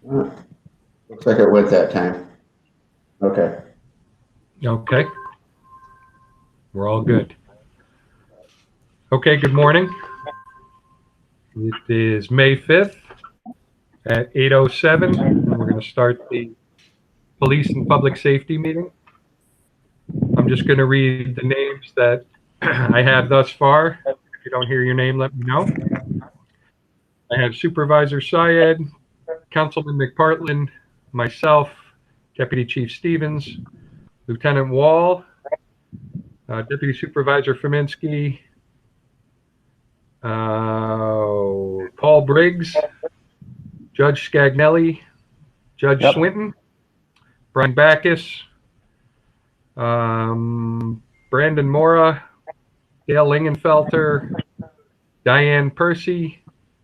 Looks like it went that time. Okay. Okay. We're all good. Okay, good morning. It is May 5th at 8:07, and we're going to start the Police and Public Safety meeting. I'm just going to read the names that I have thus far. If you don't hear your name, let me know. I have Supervisor Syed, Councilman McPartland, myself, Deputy Chief Stevens, Lieutenant Wall, Deputy Supervisor Faminsky, Paul Briggs, Judge Scagnelli, Judge Swinton, Brian Backus, Brandon Mora, Dale Lingenfelter, Diane Percy,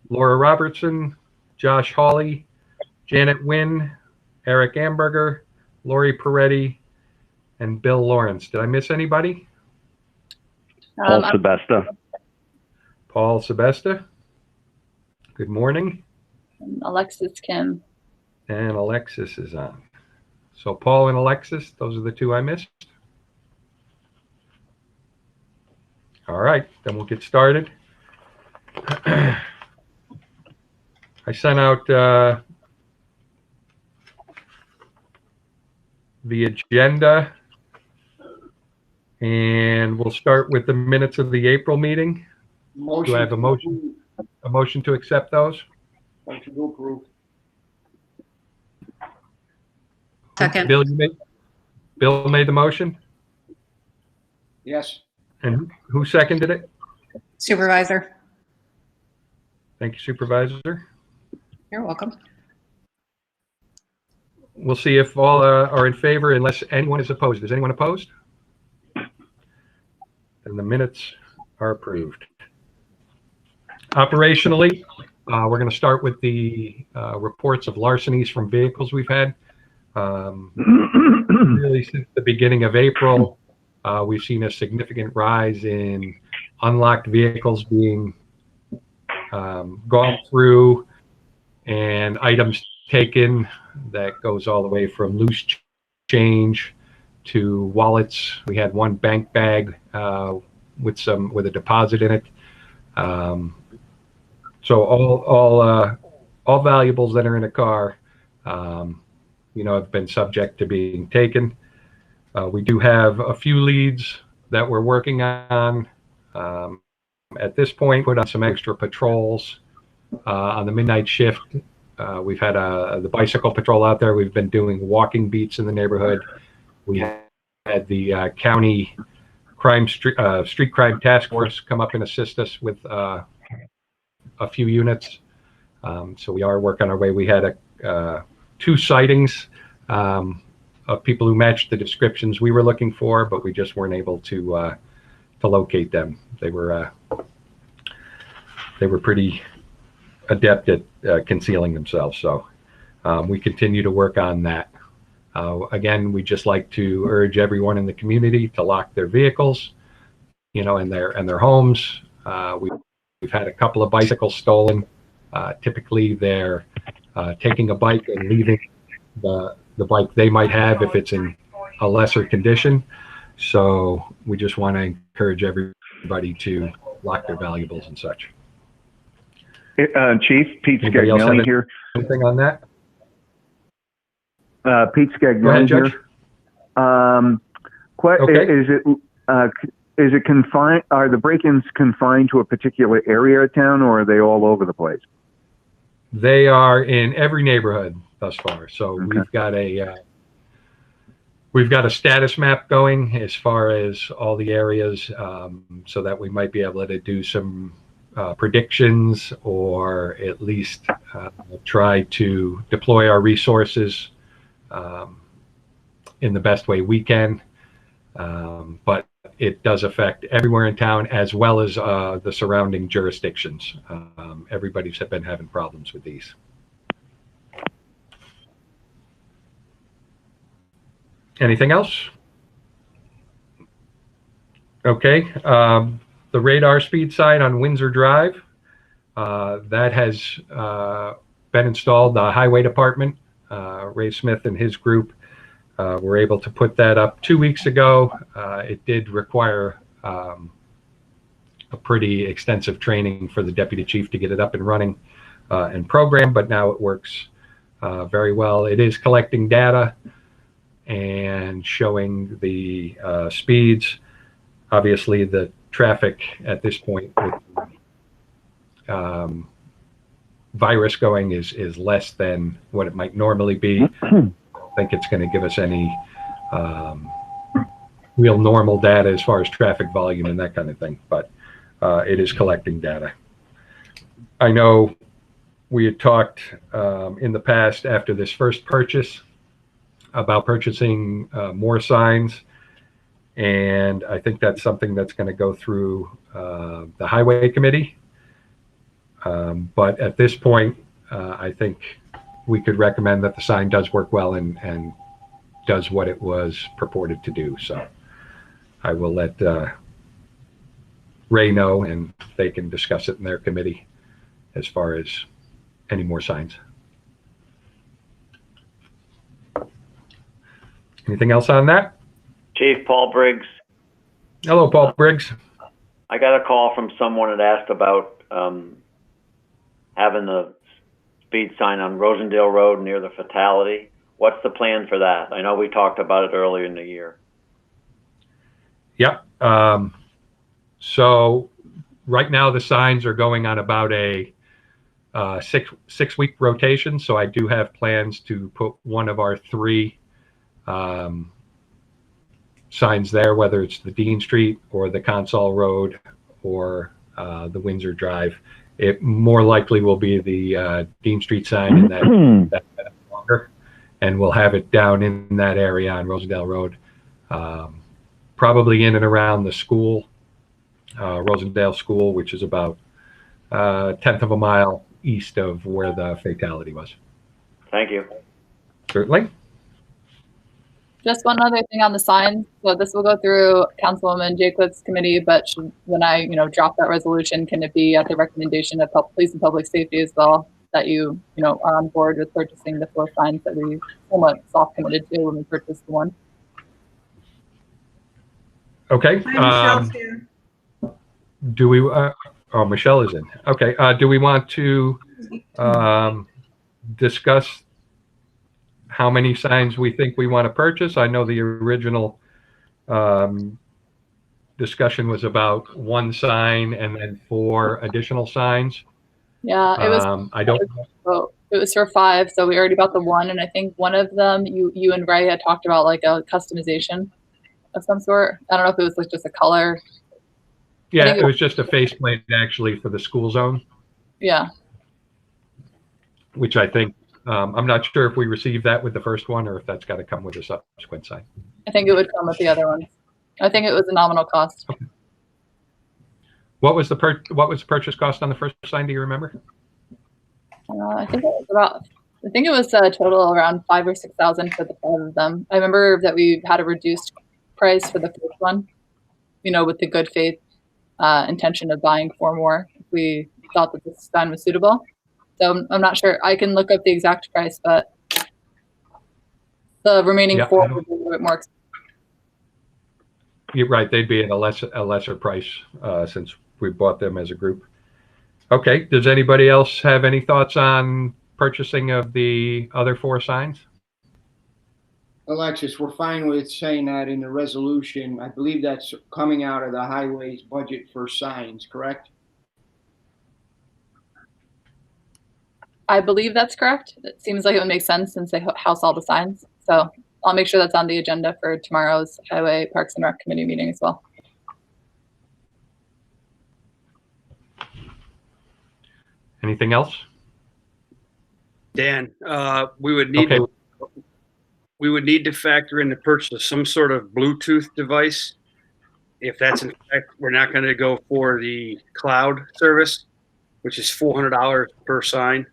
Laura Robertson, Josh Hawley, Janet Wynn, Eric Amberger, Lori Peretti, and Bill Lawrence. Did I miss anybody? Paul Sebesta. Paul Sebesta. Good morning. Alexis Kim. And Alexis is on. So Paul and Alexis, those are the two I missed. All right, then we'll get started. I sent out the agenda, and we'll start with the minutes of the April meeting. Do I have a motion? A motion to accept those? Motion to approve. Second. Bill made the motion? Yes. And who seconded it? Supervisor. Thank you, Supervisor. You're welcome. We'll see if all are in favor unless anyone is opposed. Is anyone opposed? Then the minutes are approved. Operationally, we're going to start with the reports of larcenies from vehicles we've had. Really, since the beginning of April, we've seen a significant rise in unlocked vehicles being gone through and items taken. That goes all the way from loose change to wallets. We had one bank bag with a deposit in it. So all valuables that are in a car, have been subject to being taken. We do have a few leads that we're working on. At this point, put on some extra patrols on the midnight shift. We've had the bicycle patrol out there. We've been doing walking beats in the neighborhood. We had the county street crime task force come up and assist us with a few units. So we are working our way. We had two sightings of people who matched the descriptions we were looking for, but we just weren't able to locate them. They were pretty adept at concealing themselves. So we continue to work on that. Again, we just like to urge everyone in the community to lock their vehicles, in their homes. We've had a couple of bicycles stolen. Typically, they're taking a bike and leaving the bike they might have if it's in a lesser condition. So we just want to encourage everybody to lock their valuables and such. Chief, Pete Scagnelli here. Anything on that? Pete Scagnelli here. Okay. Is it confined? Are the break-ins confined to a particular area of town, or are they all over the place? They are in every neighborhood thus far. So Okay. we've got a status map going as far as all the areas, so that we might be able to do some predictions, or at least try to deploy our resources in the best way we can. But it does affect everywhere in town as well as the surrounding jurisdictions. Everybody's been having problems with these. Anything else? Okay. The radar speed sign on Windsor Drive, that has been installed. The highway department, Ray Smith and his group, were able to put that up 2 weeks ago. It did require a pretty extensive training for the deputy chief to get it up and running and programmed, but now it works very well. It is collecting data and showing the speeds. Obviously, the traffic at this point with virus going is less than what it might normally be. I don't think it's going to give us any real normal data as far as traffic volume and that kind of thing, but it is collecting data. I know we had talked in the past after this first purchase about purchasing more signs, and I think that's something that's going to go through the highway committee. But at this point, I think we could recommend that the sign does work well and does what it was purported to do. So I will let Ray know, and they can discuss it in their committee as far as any more signs. Anything else on that? Chief Paul Briggs. Hello, Paul Briggs. I got a call from someone that asked about having the speed sign on Rosendale Road near the Fatality. What's the plan for that? I know we talked about it earlier in the year. Yep. So right now the signs are going on about a six-week rotation. So I do have plans to put one of our 3 signs there, whether it's the Dean Street or the Consall Road or the Windsor Drive. It more likely will be the Dean Street sign, and that longer, and we'll have it down in that area on Rosendale Road, probably in and around the school, Rosendale School, which is about 1/10 of a mile east of where the fatality was. Thank you. Certainly. Just one other thing on the signs. So this will go through Councilwoman Jacob's committee, but when I, drop that resolution, can it be at the recommendation of police and public safety as well, that you are on board with purchasing the 4 signs that we somewhat soft committed to when we purchased the one? Okay. Michelle's here. Do we? Oh, Michelle is in. Okay. Do we want to discuss how many signs we think we want to purchase? I know the original discussion was about 1 sign and then 4 additional signs. Yeah, it was. I don't. It was for 5, so we already bought the 1, and I think one of them you and Ray had talked about, like a customization of some sort. I don't know if it was like just a color. Yeah, it was just a faceplate actually for the school zone. Yeah. Which I think. I'm not sure if we received that with the first one or if that's got to come with a subsequent sign. I think it would come with the other ones. I think it was a nominal cost. Okay. What was the purchase cost on the first sign? Do you remember? I think it was a total around 5,000 or 6,000 for the 5 of them. I remember that we had a reduced price for the first one, with the good faith intention of buying 4 more if we thought that this sign was suitable. So I'm not sure. I can look up the exact price, but the remaining 4 would be a little bit more expensive. You're right. They'd be at a lesser price since we bought them as a group. Okay. Does anybody else have any thoughts on purchasing of the other 4 signs? Alexis, we're fine with saying that in the resolution. I believe that's coming out of the highways budget for signs, correct? I believe that's correct. It seems like it would make sense since they house all the signs. So I'll make sure that's on the agenda for tomorrow's Highway Parks and Rec Committee meeting as well. Anything else? Dan, we would need to factor in the purchase of some sort of Bluetooth device. If that's in fact, we're not going to go for the cloud service, which is $400 per sign.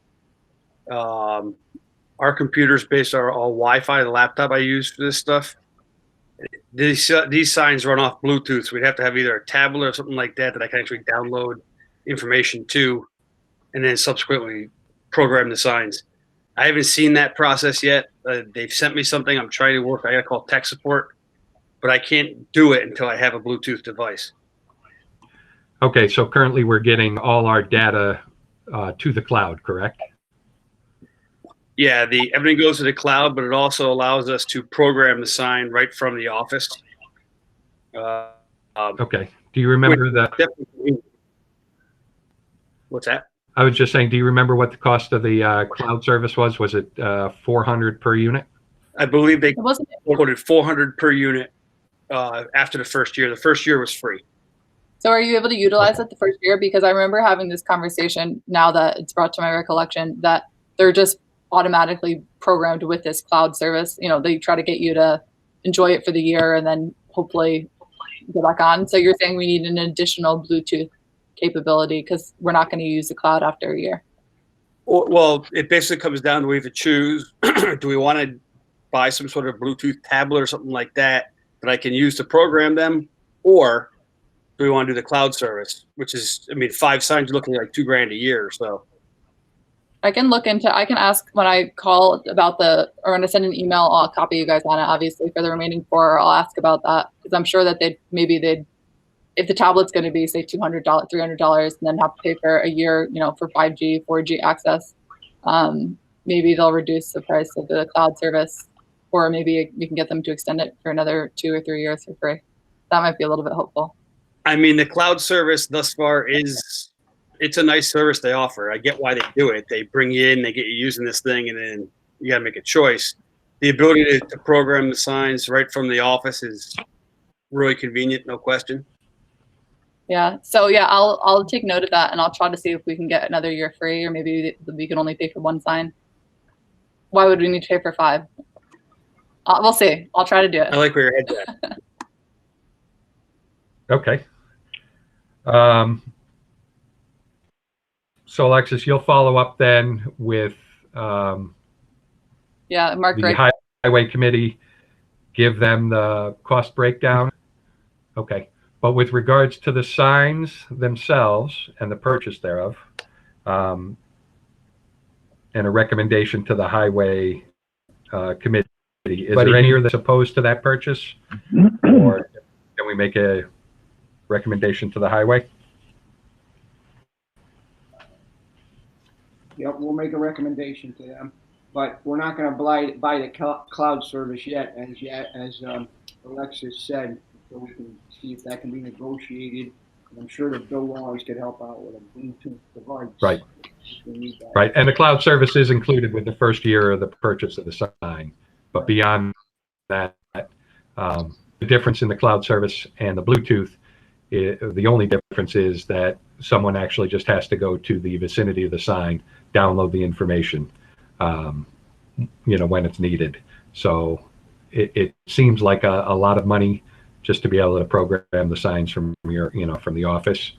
Our computers based are all Wi-Fi. The laptop I use for this stuff, these signs run off Bluetooth. We'd have to have either a tablet or something like that I can actually download information to, and then subsequently program the signs. I haven't seen that process yet. They've sent me something. I'm trying to work. I got to call tech support, but I can't do it until I have a Bluetooth device. Okay, so currently we're getting all our data to the cloud, correct? Yeah, everything goes to the cloud, but it also allows us to program the sign right from the office. Okay. Do you remember that? What's that? I was just saying, do you remember what the cost of the cloud service was? Was it $400 per unit? I believe they It wasn't. quoted $400 per unit after the first year. The first year was free. So are you able to utilize it the first year? Because I remember having this conversation, now that it's brought to my recollection, that they're just automatically programmed with this cloud service. You know, they try to get you to enjoy it for the year and then hopefully go back on. So you're saying we need an additional Bluetooth capability because we're not going to use the cloud after a year. Well, it basically comes down to we have to choose. Do we want to buy some sort of Bluetooth tablet or something like that I can use to program them, or do we want to do the cloud service, which is, I mean, 5 signs, you're looking at like $2,000 a year. So I can ask when I call about or when I send an email, I'll copy you guys on it, obviously, for the remaining 4. I'll ask about that because I'm sure that they'd, if the tablet's going to be, say, $200, $300, and then have to pay for a year, you know, for 5G, 4G access, maybe they'll reduce the price of the cloud service, or maybe we can get them to extend it for another 2 or 3 years for free. That might be a little bit hopeful. I mean, the cloud service thus far it's a nice service they offer. I get why they do it. They bring you in, they get you using this thing, and then you got to make a choice. The ability to program the signs right from the office is really convenient, no question. Yeah. So yeah, I'll take note of that, and I'll try to see if we can get another year free, or maybe we can only pay for 1 sign. Why would we need to pay for 5? We'll see. I'll try to do it. I like where your head's at. Okay. So Alexis, you'll follow up then with Yeah, Mark. the highway committee, give them the cost breakdown. Okay. But with regards to the signs themselves and the purchase thereof, and a recommendation to the highway committee, is there any that's opposed to that purchase? Or can we make a recommendation to the highway? Yep, we'll make a recommendation to them, but we're not going to buy the cloud service yet, as Alexis said, so we can see if that can be negotiated. And I'm sure that Bill Wallace could help out with a Bluetooth device. Right. Right, and the cloud service is included with the first year of the purchase of the sign. But beyond that, the difference in the cloud service and the Bluetooth, the only difference is that someone actually just has to go to the vicinity of the sign, download the information, you know, when it's needed. So it seems like a lot of money just to be able to program the signs from from the office.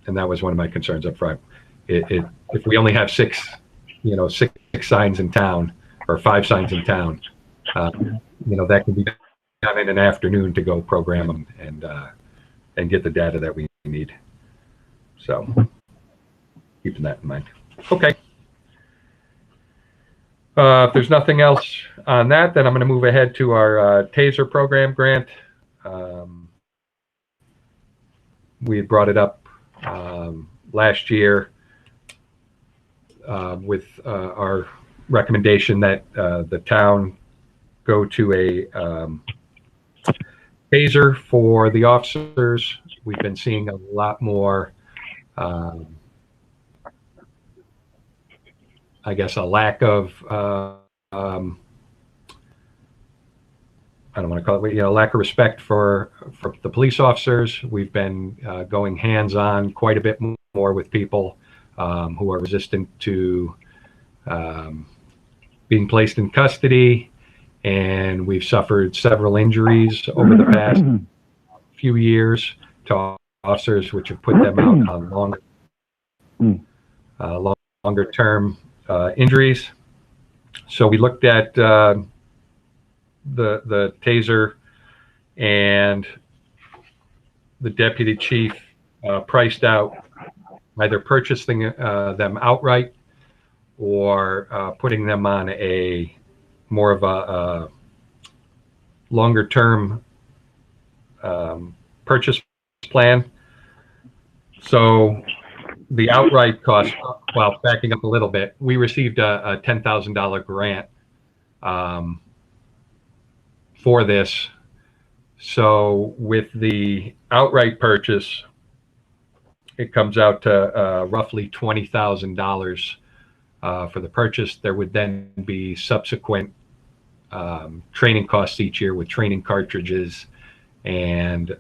And that was one of my concerns up front. If we only have 6 signs in town, or 5 signs in town, that can be done in an afternoon to go program them and get the data that we need. So keeping that in mind. Okay. If there's nothing else on that, then I'm going to move ahead to our Taser program grant. We had brought it up last year with our recommendation that the town go to a Taser for the officers. We've been seeing a lot more, I guess, a lack of, I don't want to call it, lack of respect for the police officers. We've been going hands-on quite a bit more with people who are resistant to being placed in custody, and we've suffered several injuries over the past few years to officers, which have put them out on longer-term injuries. So we looked at the Taser, and the deputy chief priced out either purchasing them outright or putting them on a more of a longer term purchase plan. So the outright cost, well, backing up a little bit, we received a $10,000 grant for this. So with the outright purchase, it comes out to roughly $20,000 for the purchase. There would then be subsequent training costs each year with training cartridges and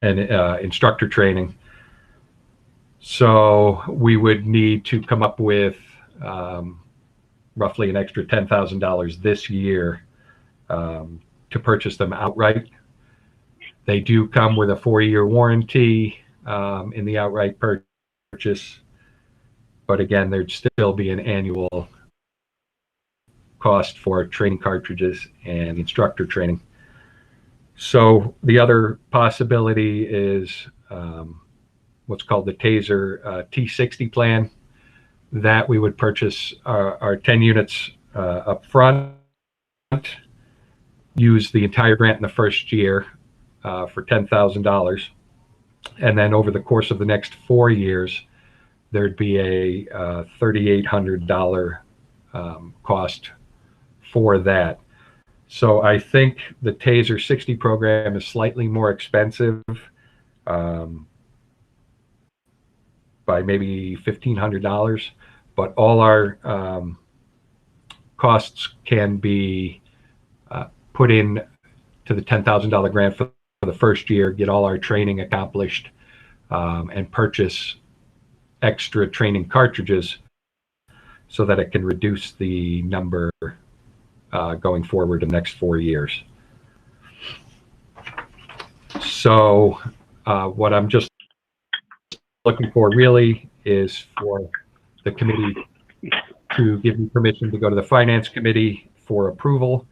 instructor training. So we would need to come up with roughly an extra $10,000 this year to purchase them outright. They do come with a 4-year warranty in the outright purchase, but again, there'd still be an annual cost for training cartridges and instructor training. So the other possibility is what's called the Taser T60 plan, that we would purchase our 10 units up front, use the entire grant in the first year for $10,000. And then over the course of the next 4 years, there'd be a $3,800 cost for that. So I think the Taser 60 program is slightly more expensive by maybe $1,500, but all our costs can be put in to the $10,000 grant for the first year, get all our training accomplished, and purchase extra training cartridges so that it can reduce the number going forward the next 4 years. So what I'm just looking for really is for the committee to give me permission to go to the finance committee for approval.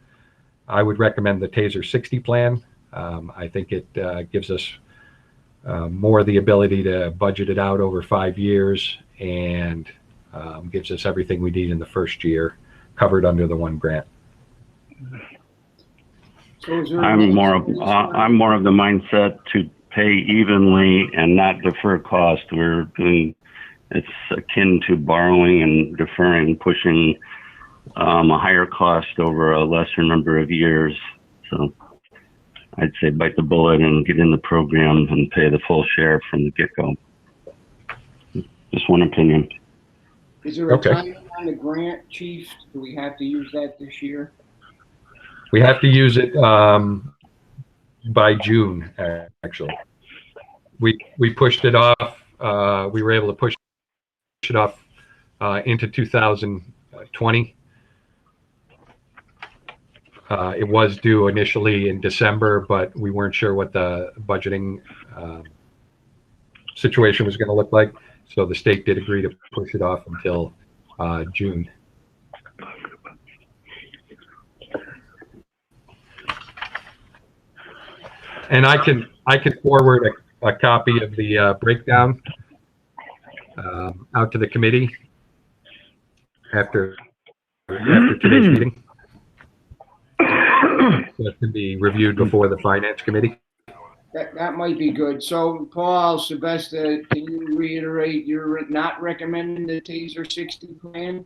I would recommend the Taser 60 plan. I think it gives us more the ability to budget it out over 5 years and gives us everything we need in the first year covered under the one grant. So is there I'm more of the mindset to pay evenly and not defer cost. We're doing, it's akin to borrowing and deferring, pushing a higher cost over a lesser number of years. So I'd say bite the bullet and get in the program and pay the full share from the get-go. Just one opinion. Is there a time on the grant, Chief? Do we have to use that this year? We have to use it by June, actually. We pushed it off. We were able to push it off into 2020. It was due initially in December, but we weren't sure what the budgeting situation was going to look like. So the state did agree to push it off until June. And I can forward a copy of the breakdown out to the committee after today's meeting. So it can be reviewed before the finance committee. That might be good. So, Paul, Sylvester, can you reiterate you're not recommending the Taser 60 plan?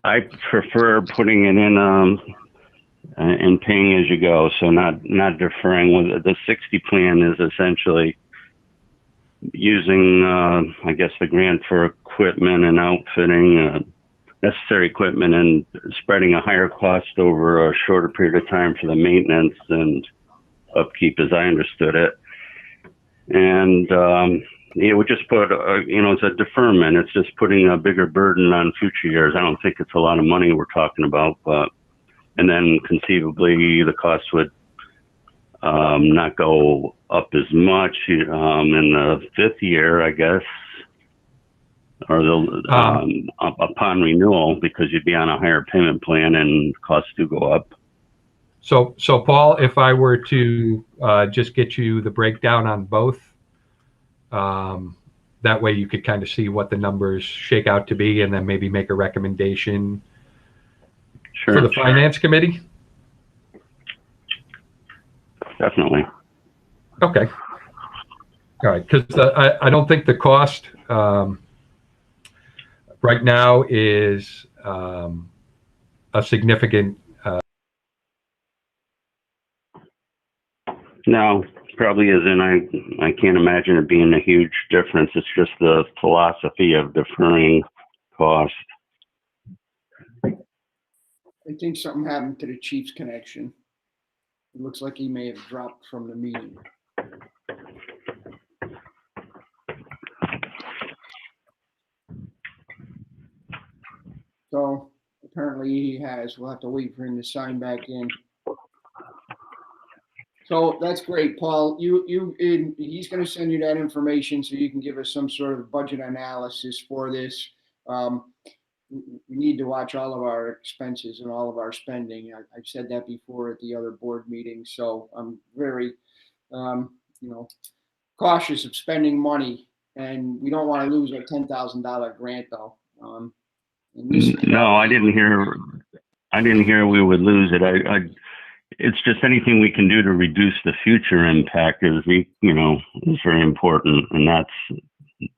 I prefer putting it in and paying as you go, so not deferring. The 60 plan is essentially using, I guess, the grant for equipment and outfitting, necessary equipment, and spreading a higher cost over a shorter period of time for the maintenance and upkeep, as I understood it. And it would just put, it's a deferment. It's just putting a bigger burden on future years. I don't think it's a lot of money we're talking about, and then conceivably the cost would not go up as much in the 5th year, I guess, or upon renewal, because you'd be on a higher payment plan and costs do go up. So Paul, if I were to just get you the breakdown on both, that way you could kind of see what the numbers shake out to be, and then maybe make a recommendation for the finance committee. Definitely. Okay. All right, because I don't think the cost right now is a significant. No, probably isn't. I can't imagine it being a huge difference. It's just the philosophy of deferring cost. I think something happened to the chief's connection. It looks like he may have dropped from the meeting. So apparently he has. We'll have to wait for him to sign back in. So that's great, Paul. He's going to send you that information so you can give us some sort of budget analysis for this. We need to watch all of our expenses and all of our spending. I've said that before at the other board meetings. So I'm very, cautious of spending money, and we don't want to lose our $10,000 grant though. No, I didn't hear we would lose it. It's just anything we can do to reduce the future impact is very important. And that's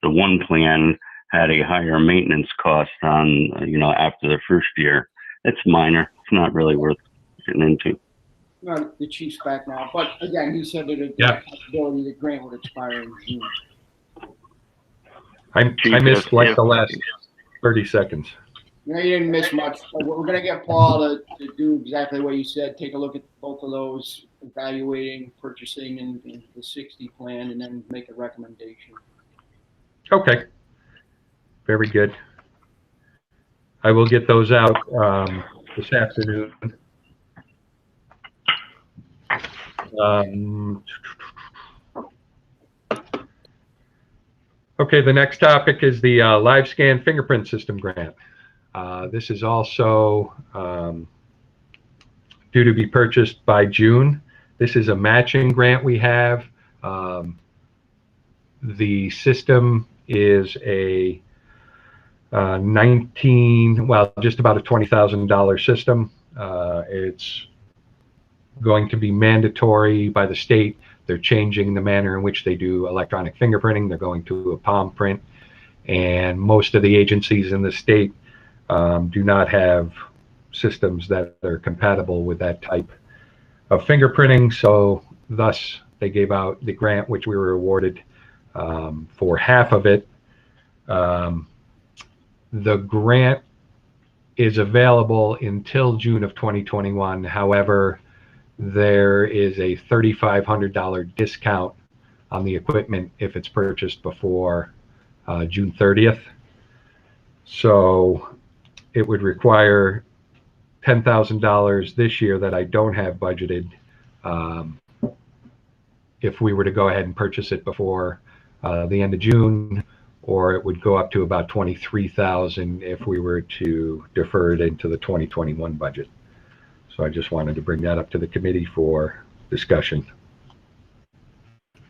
the one plan had a higher maintenance cost on, after the first year. It's minor. It's not really worth getting into. Well, the chief's back now, but again, he said that the possibility the grant would expire in June. I missed like the last 30 seconds. No, you didn't miss much. We're going to get Paul to do exactly what you said. Take a look at both of those, evaluating, purchasing, and the 60 plan, and then make a recommendation. Okay. Very good. I will get those out this afternoon. Okay, the next topic is the live scan fingerprint system grant. This is also due to be purchased by June. This is a matching grant we have. The system is a just about a $20,000 system. It's going to be mandatory by the state. They're changing the manner in which they do electronic fingerprinting. They're going to a palm print, and most of the agencies in the state do not have systems that are compatible with that type of fingerprinting. So thus they gave out the grant, which we were awarded for half of it. The grant is available until June of 2021. However, there is a $3,500 discount on the equipment if it's purchased before June 30th. So it would require $10,000 this year that I don't have budgeted if we were to go ahead and purchase it before the end of June, or it would go up to about $23,000 if we were to defer it into the 2021 budget. So I just wanted to bring that up to the committee for discussion.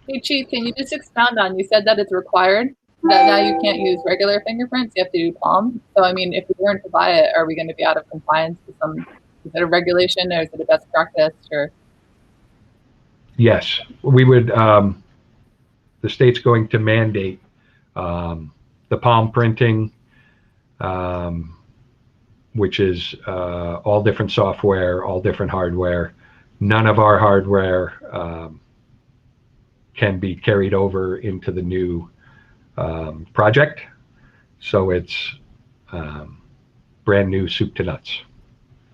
Hey, Chief, can you just expound on, you said that it's required, that now you can't use regular fingerprints, you have to do palm. So, I mean, if we weren't to buy it, are we going to be out of compliance with some, is it a regulation or is it a best practice? Or? Yes, we would, the state's going to mandate the palm printing, which is all different software, all different hardware. None of our hardware can be carried over into the new project. So it's brand new soup to nuts.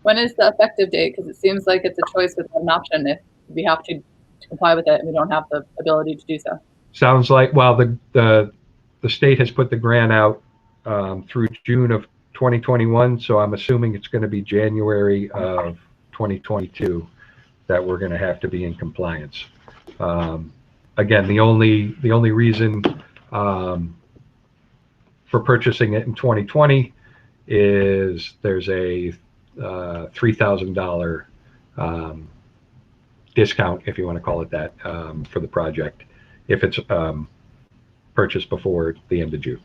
When is the effective date? Because it seems like it's a choice without an option if we have to comply with it and we don't have the ability to do so. Sounds like, well, the state has put the grant out through June of 2021, so I'm assuming it's going to be January of 2022 that we're going to have to be in compliance. Again, the only reason for purchasing it in 2020 is there's a $3,000 discount, if you want to call it that, for the project, if it's purchased before the end of June.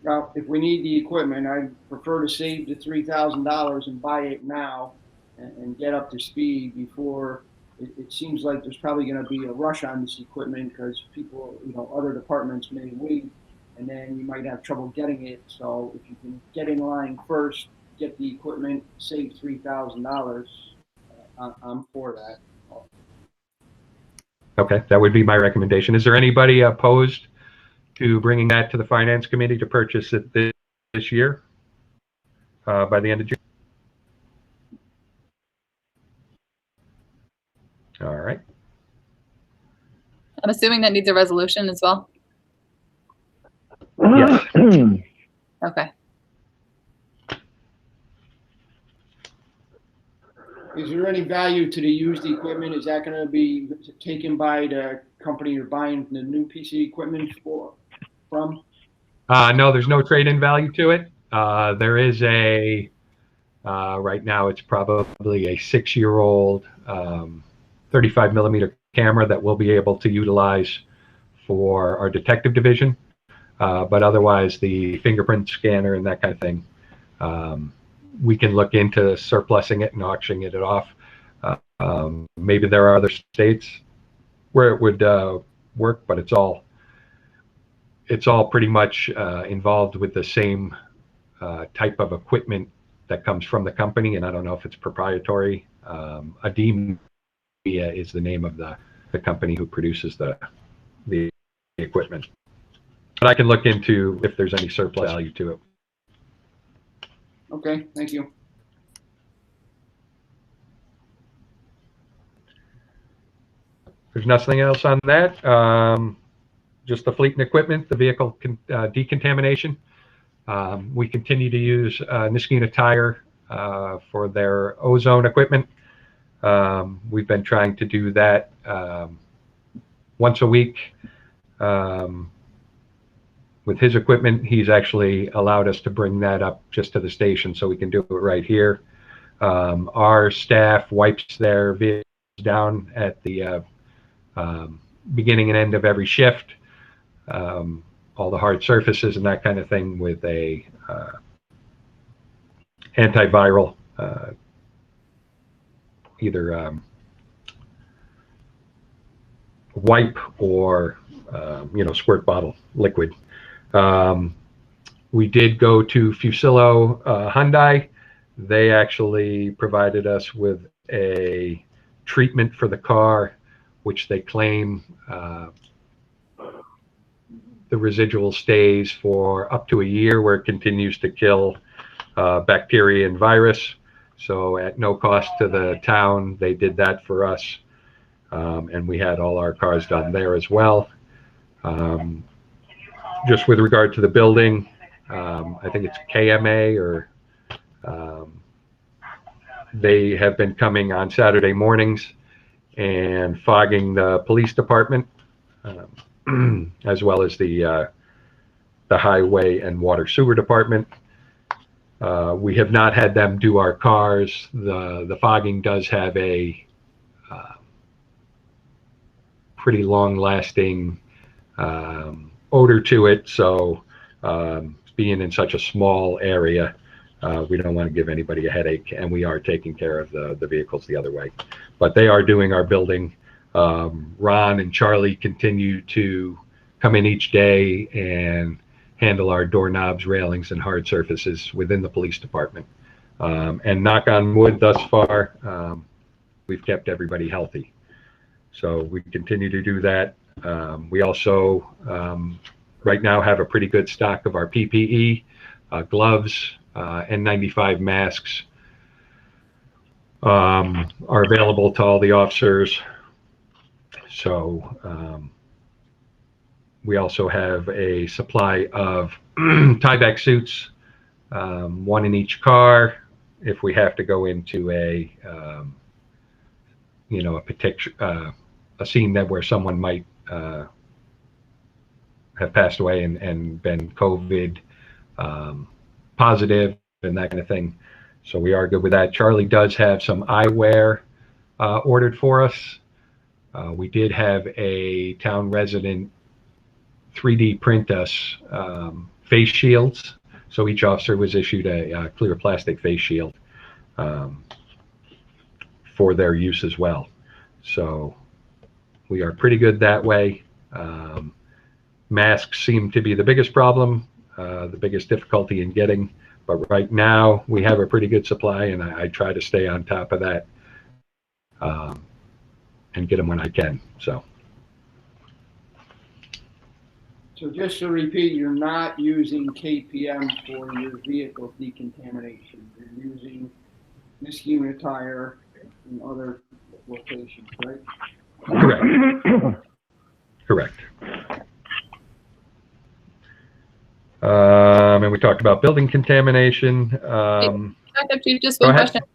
Well, if we need the equipment, I'd prefer to save the $3,000 and buy it now and get up to speed before it seems like there's probably going to be a rush on this equipment because people, other departments may wait, and then you might have trouble getting it. So if you can get in line first, get the equipment, save $3,000, I'm for that. Okay, that would be my recommendation. Is there anybody opposed to bringing that to the Finance Committee to purchase it this year, by the end of June? All right. I'm assuming that needs a resolution as well. Yes. Okay. Is there any value to the used equipment? Is that going to be taken by the company you're buying the new piece of equipment from? No, there's no trade-in value to it. There is right now it's probably a 6-year-old 35 millimeter camera that we'll be able to utilize for our detective division. But otherwise, the fingerprint scanner and that kind of thing, we can look into surplusing it and auctioning it off. Maybe there are other states where it would work, but it's all pretty much involved with the same type of equipment that comes from the company, and I don't know if it's proprietary. Adim is the name of the company who produces the equipment. But I can look into if there's any surplus value to it. Okay, thank you. There's nothing else on that. Just the fleet and equipment, the vehicle decontamination. We continue to use Niskuna Tire for their ozone equipment. We've been trying to do that once a week. With his equipment, he's actually allowed us to bring that up just to the station so we can do it right here. Our staff wipes their vehicles down at the beginning and end of every shift, all the hard surfaces and that kind of thing with a antiviral, either wipe or squirt bottle liquid. We did go to Fusillo Hyundai. They actually provided us with a treatment for the car, which they claim the residual stays for up to a year, where it continues to kill bacteria and virus. So at no cost to the town, they did that for us. And we had all our cars done there as well. Just with regard to the building, I think it's KMA, or they have been coming on Saturday mornings and fogging the police department, as well as the highway and water sewer department. We have not had them do our cars. The fogging does have a pretty long-lasting odor to it, so being in such a small area, we don't want to give anybody a headache, and we are taking care of the vehicles the other way. But they are doing our building. Ron and Charlie continue to come in each day and handle our doorknobs, railings, and hard surfaces within the police department. And knock on wood, thus far, we've kept everybody healthy. So we continue to do that. We also right now have a pretty good stock of our PPE, gloves, N95 masks are available to all the officers. So we also have a supply of tieback suits, one in each car, if we have to go into a scene that where someone might have passed away and been COVID positive and that kind of thing. So we are good with that. Charlie does have some eyewear ordered for us. We did have a town resident 3D print us face shields. So each officer was issued a clear plastic face shield for their use as well. So we are pretty good that way. Masks seem to be the biggest problem, the biggest difficulty in getting. But right now we have a pretty good supply, and I try to stay on top of that and get them when I can. So just to repeat, you're not using KPM for your vehicle decontamination. You're using Miskina Tire and other locations, right? correct. Correct. And we talked about building contamination. Back up, Chief, just Go one ahead. question.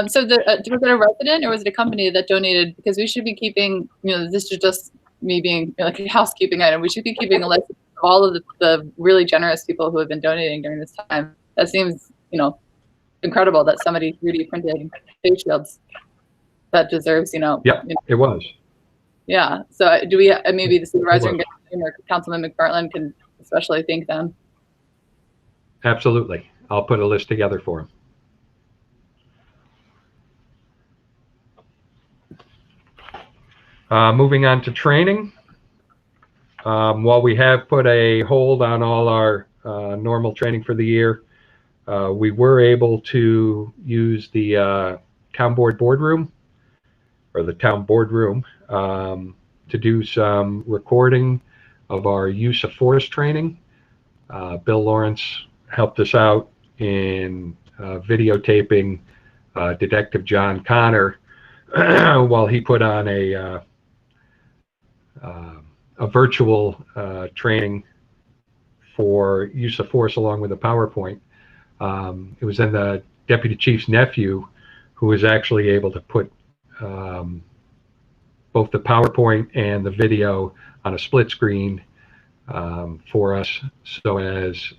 So was it a resident or was it a company that donated? Because we should be keeping, this is just me being like a housekeeping item. We should be keeping a list of all of the really generous people who have been donating during this time. That seems, incredible that somebody 3D printed face shields. That deserves, Yeah, it was. Yeah. So do we, maybe the supervisor or Councilman McPartland can especially thank them. Absolutely. I'll put a list together for him. Moving on to training. While we have put a hold on all our normal training for the year, we were able to use the town boardroom to do some recording of our use of force training. Bill Lawrence helped us out in videotaping Detective John Connor while he put on a virtual training for use of force along with a PowerPoint. It was then the deputy chief's nephew who was actually able to put both the PowerPoint and the video on a split screen for us, so as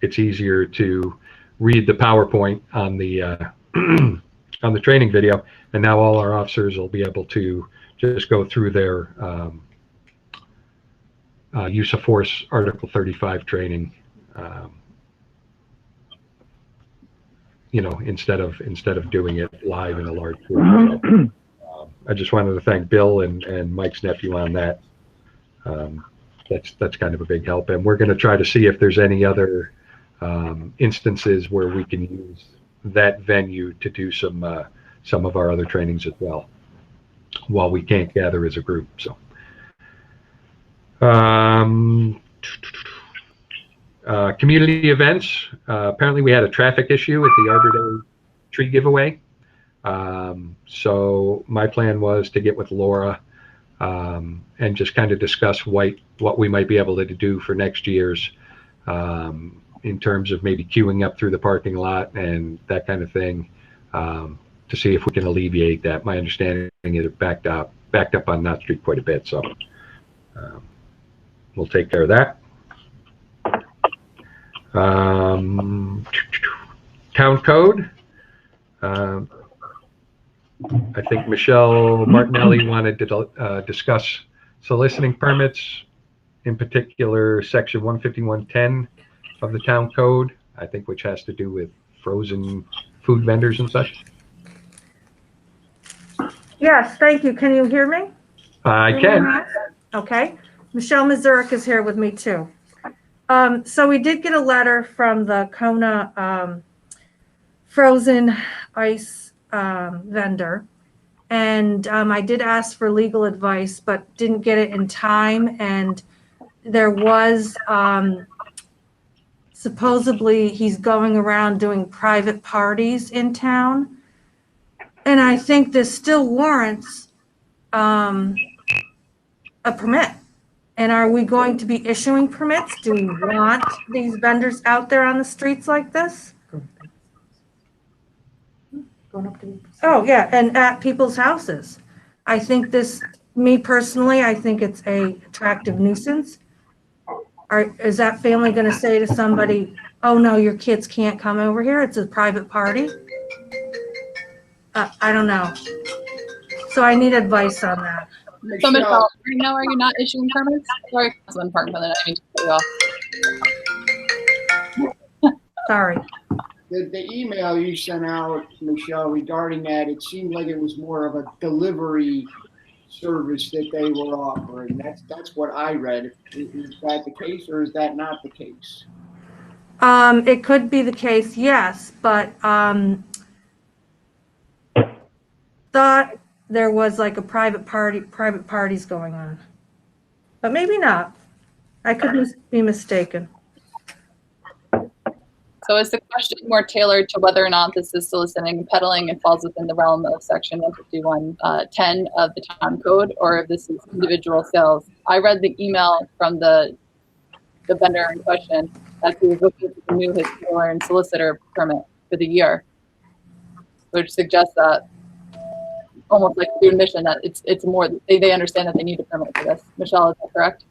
it's easier to read the PowerPoint on the on the training video. And now all our officers will be able to just go through their use of force Article 35 training, instead of doing it live in a large group. So, I just wanted to thank Bill and Mike's nephew on that. That's kind of a big help, and we're going to try to see if there's any other instances where we can use that venue to do some of our other trainings as well, while we can't gather as a group. So, community events. Apparently, we had a traffic issue at the Arbor Day tree giveaway. So my plan was to get with Laura and just kind of discuss what we might be able to do for next year's in terms of maybe queuing up through the parking lot and that kind of thing, to see if we can alleviate that. My understanding is it backed up on Knott Street quite a bit, so we'll take care of that. Town code. I think Michelle Martinelli wanted to discuss soliciting permits, in particular section 15110 of the town code, I think, which has to do with frozen food vendors and such. Yes, thank you. Can you hear me? I can. Okay. Michelle Mazurik is here with me too. So we did get a letter from the Kona frozen ice vendor, and I did ask for legal advice, but didn't get it in time. And there was supposedly he's going around doing private parties in town, and I think this still warrants a permit. And are we going to be issuing permits? Do we want these vendors out there on the streets like this? Oh, yeah, and at people's houses. I think this, me personally, I think it's a attractive nuisance. Is that family going to say to somebody, oh no, your kids can't come over here, it's a private party? I don't know. So I need advice on that. So Michelle, right now, are you not issuing permits? Sorry, Councilman Park, I mean to cut you off. Sorry. The email you sent out, Michelle, regarding that, it seemed like it was more of a delivery service that they were offering. That's what I read. Is that the case, or is that not the case? It could be the case, yes, but thought there was like a private parties going on, but maybe not. I could be mistaken. So is the question more tailored to whether or not this is soliciting and peddling and falls within the realm of section 151.10 of the town code, or if this is individual sales? I read the email from the vendor in question that he was looking to renew his dealer and solicitor permit for the year, which suggests that almost like the admission that it's more, they understand that they need a permit for this. Michelle, is that correct?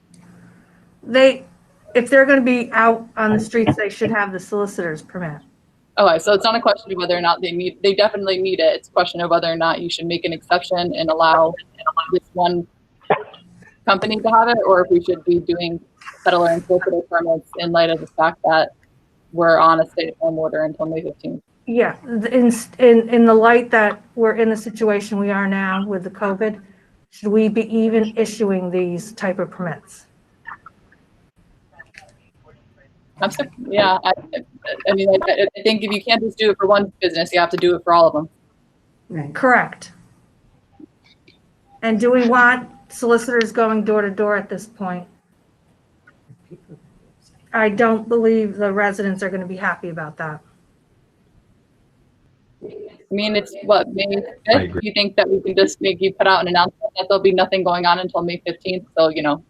If they're going to be out on the streets, they should have the solicitor's permit. Okay, so it's not a question of whether or not they definitely need it. It's a question of whether or not you should make an exception and allow this one company to have it, or if we should be doing peddler and solicitor permits in light of the fact that we're on a stay-at-home order until May 15th. Yeah, in the light that we're in the situation we are now with the COVID, should we be even issuing these type of permits? Yeah, I mean, I think if you can't just do it for one business, you have to do it for all of them. Right. Correct. And do we want solicitors going door to door at this point? I don't believe the residents are going to be happy about that. I mean, it's what, May 5th? You think that we can just make you put out an announcement that there'll be nothing going on until May 15th? So, you know,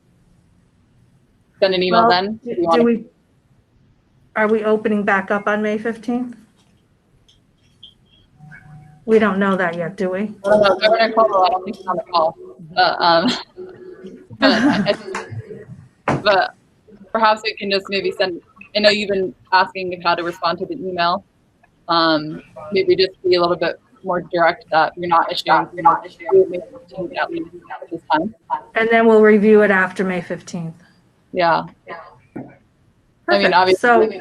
send an email then. Are we opening back up on May 15th? We don't know that yet, do we? I don't know. Governor Cuomo, I don't think he's on the call. But perhaps we can just maybe send, I know you've been asking how to respond to the email. Maybe just be a little bit more direct that you're not issuing May 15th at least at this time. And then we'll review it after May 15th. Yeah. I mean, obviously,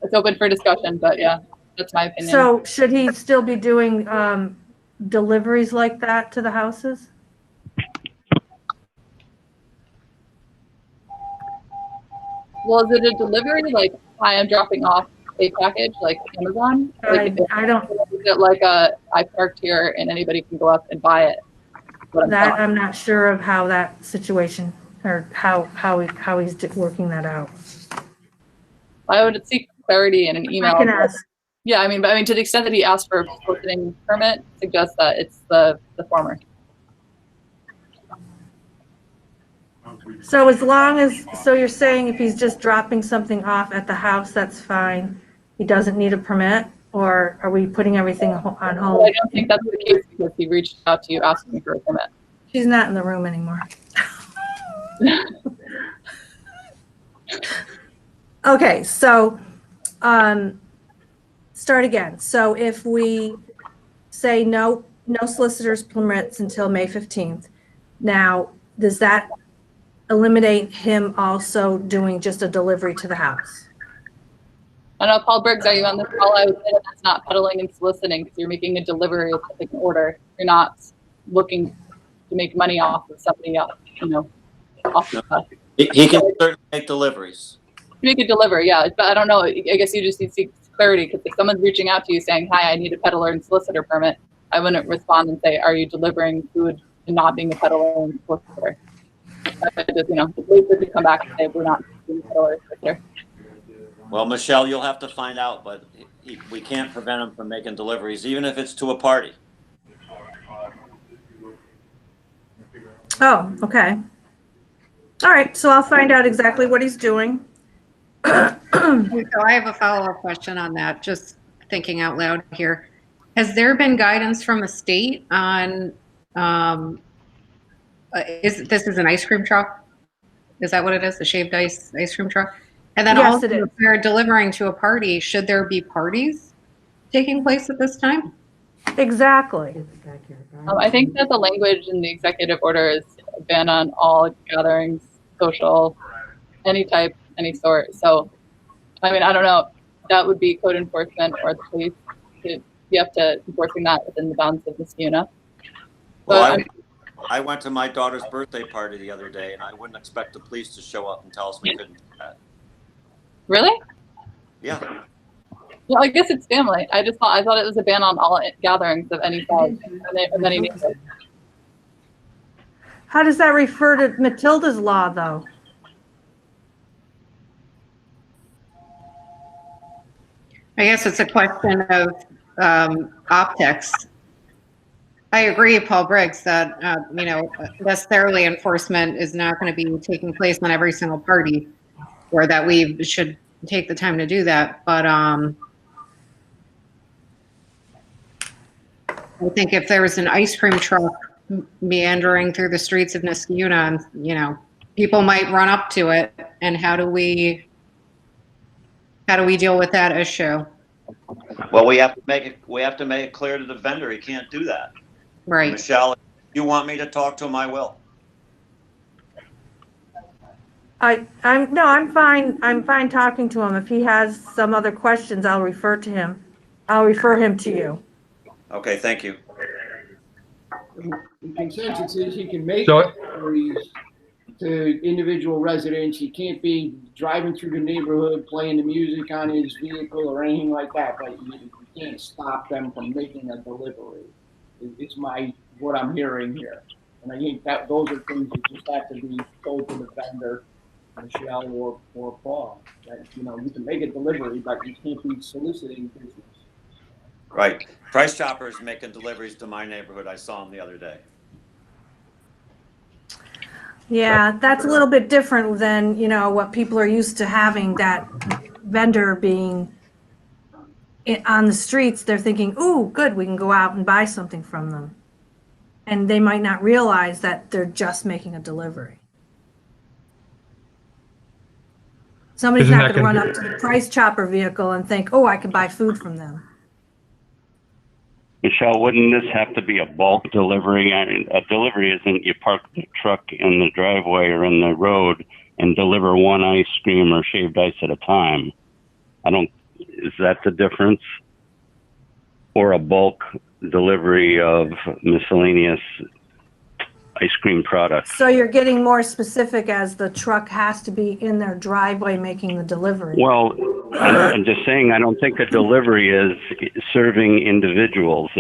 it's open for discussion, but yeah, that's my opinion. So should he still be doing deliveries like that to the houses? Well, is it a delivery? Like, hi, I'm dropping off a package, like Amazon? Like, I don't. Is it like I parked here and anybody can go up and buy it? I'm not sure of how that situation or how he's working that out. I would seek clarity in an email. I can ask. Yeah, I mean, to the extent that he asked for a soliciting permit, suggests that it's the former. So as long as, so you're saying if he's just dropping something off at the house, that's fine. He doesn't need a permit, or are we putting everything on hold? Well, I don't think that's the case because he reached out to you asking for a permit. She's not in the room anymore. Okay, so start again. So if we say no solicitor's permits until May 15th, now does that eliminate him also doing just a delivery to the house? I know, Paul Briggs, are you on this call? I would say that that's not peddling and soliciting because you're making a delivery of something in order. You're not looking to make money off of somebody else, you know, off the cuff. He can certainly make deliveries. Make a delivery, yeah, but I don't know. I guess you just need to seek clarity because if someone's reaching out to you saying, "Hi, I need a peddler and solicitor permit," I wouldn't respond and say, "Are you delivering food and not being a peddler and solicitor?" Just, you know, wait for it to come back and say, "We're not being a peddler and solicitor." Well, Michelle, you'll have to find out, but we can't prevent him from making deliveries, even if it's to a party. Oh, okay. All right, so I'll find out exactly what he's doing. So I have a follow-up question on that, just thinking out loud here. Has there been guidance from the state on, this is an ice cream truck? Is that what it is? The shaved ice cream truck? And then Yes, also, it is. if they're delivering to a party, should there be parties taking place at this time? Exactly. I think that the language in the executive order is a ban on all gatherings, social, any type, any sort. So, I mean, I don't know. That would be code enforcement or the police to be up to enforcing that within the bounds of the SCUNA. Well, I went to my daughter's birthday party the other day, and I wouldn't expect the police to show up and tell us we couldn't do that. Really? Yeah. Well, I guess it's family. I thought it was a ban on all gatherings of any size of any nature. How does that refer to Matilda's law, though? I guess it's a question of optics. I agree, Paul Briggs, that necessarily enforcement is not going to be taking place on every single party, or that we should take the time to do that. But I think if there was an ice cream truck meandering through the streets of Niskayuna, people might run up to it, and how do we deal with that issue? Well, we have to make it clear to the vendor he can't do that. Right. Michelle, if you want me to talk to him, I will. I'm fine. I'm fine talking to him. If he has some other questions, I'll refer to him. I'll refer him to you. Okay, thank you. The consensus is he can make So- deliveries to individual residents. He can't be driving through the neighborhood playing the music on his vehicle or anything like that, but you can't stop them from making a delivery. It's what I'm hearing here. And I think that those are things that just have to be told to the vendor, Michelle or Paul, that, you can make a delivery, but you can't be soliciting business. Right. Price Chopper's making deliveries to my neighborhood. I saw him the other day. Yeah, that's a little bit different than, what people are used to having, that vendor being on the streets. They're thinking, ooh, good, we can go out and buy something from them. And they might not realize that they're just making a delivery. Somebody's Isn't not that going to run gonna up to the Price Chopper vehicle and think, oh, I can buy food from them. Michelle, wouldn't this have to be a bulk delivery? I mean, a delivery isn't you park the truck in the driveway or in the road and deliver one ice cream or shaved ice at a time. Is that the difference? Or a bulk delivery of miscellaneous ice cream products? So you're getting more specific, as the truck has to be in their driveway making the delivery. Well, I'm just saying, I don't think a delivery is serving individuals.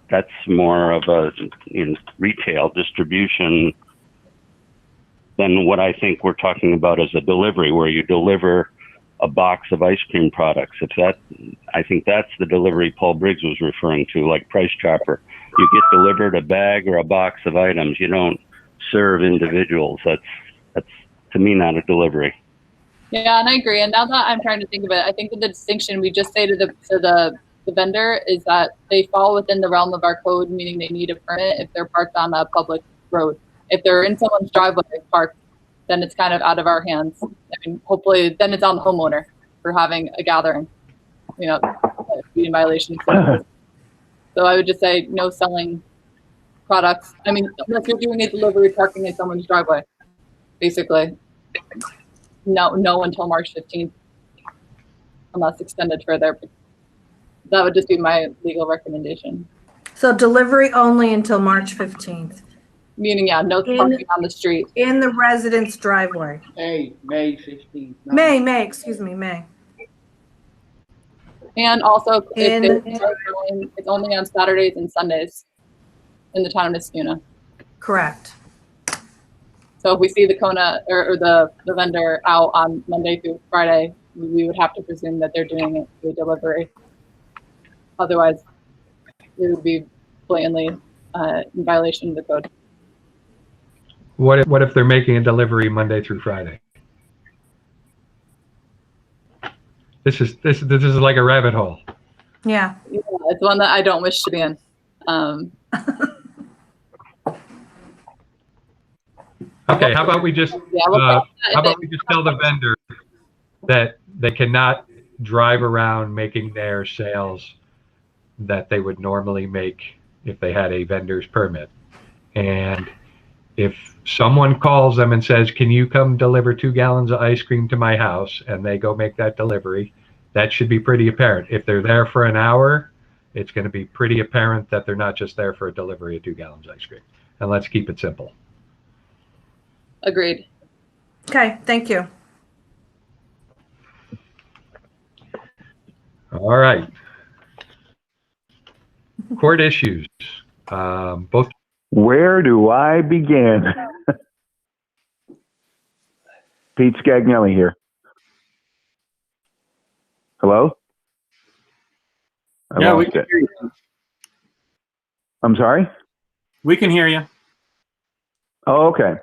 That's more of a retail distribution than what I think we're talking about as a delivery, where you deliver a box of ice cream products. I think that's the delivery Paul Briggs was referring to, like Price Chopper. You get delivered a bag or a box of items. You don't serve individuals. That's to me not a delivery. Yeah, and I agree. And now that I'm trying to think of it, I think that the distinction we just say to the vendor is that they fall within the realm of our code, meaning they need a permit if they're parked on a public road. If they're in someone's driveway parked, then it's kind of out of our hands. I mean, hopefully, then it's on the homeowner for having a gathering, in violation. So I would just say no selling products. I mean, unless you're doing a delivery parking in someone's driveway, basically. No until March 15th, unless extended further. That would just be my legal recommendation. So delivery only until March 15th. Meaning, yeah, no parking on the street. In the resident's driveway. May 15th. May. And also, it's only on Saturdays and Sundays in the town of Niskayuna. Correct. So if we see the Kona or the vendor out on Monday through Friday, we would have to presume that they're doing it through delivery. Otherwise, it would be blatantly in violation of the code. What if they're making a delivery Monday through Friday? This is like a rabbit hole. Yeah. It's one that I don't wish to be in. Okay, how about we just Yeah, we'll how about we just tell the vendor that they cannot drive around making their sales that they would normally make if they had a vendor's permit. And if someone calls them and says, "Can you come deliver 2 gallons of ice cream to my house?" and they go make that delivery, that should be pretty apparent. If they're there for an hour, it's going to be pretty apparent that they're not just there for a delivery of 2 gallons of ice cream. And let's keep it simple. Agreed. Okay, thank you. All right. Court issues. Both. Where do I begin? Pete Scagnelli here. Hello? Yeah, we can hear you. I'm sorry? We can hear you. Oh, okay.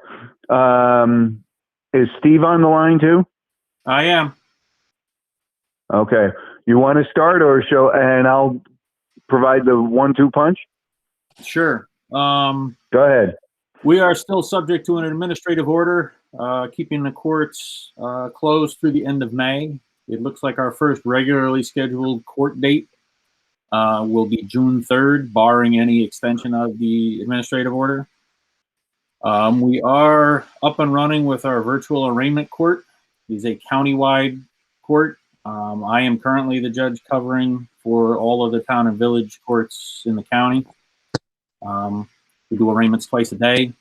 Is Steve on the line too? I am. Okay. You want to start or show, and I'll provide the 1-2 punch? Sure. Go ahead. We are still subject to an administrative order keeping the courts closed through the end of May. It looks like our first regularly scheduled court date will be June 3rd, barring any extension of the administrative order. We are up and running with our virtual arraignment court. It is a countywide court. I am currently the judge covering for all of the town and village courts in the county. We do arraignments twice a day,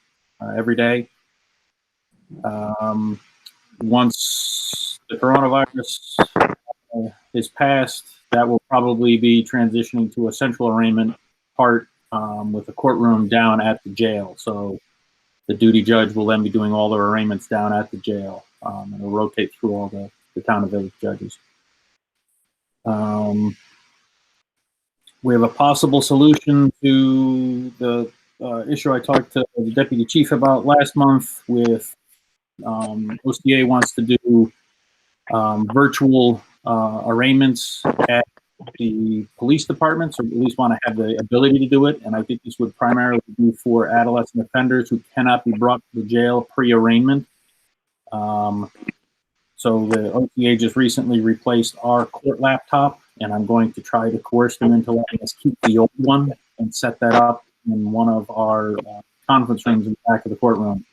every day. Once the coronavirus is passed, that will probably be transitioning to a central arraignment part with a courtroom down at the jail. So the duty judge will then be doing all their arraignments down at the jail, and it'll rotate through all the town and village judges. We have a possible solution to the issue I talked to the deputy chief about last month with OCA wants to do virtual arraignments at the police departments, or at least want to have the ability to do it. And I think this would primarily be for adolescent offenders who cannot be brought to the jail pre-arraignment. So the OCA just recently replaced our court laptop, and I'm going to try to coerce them into letting us keep the old one and set that up in one of our conference rooms in the back of the courtroom.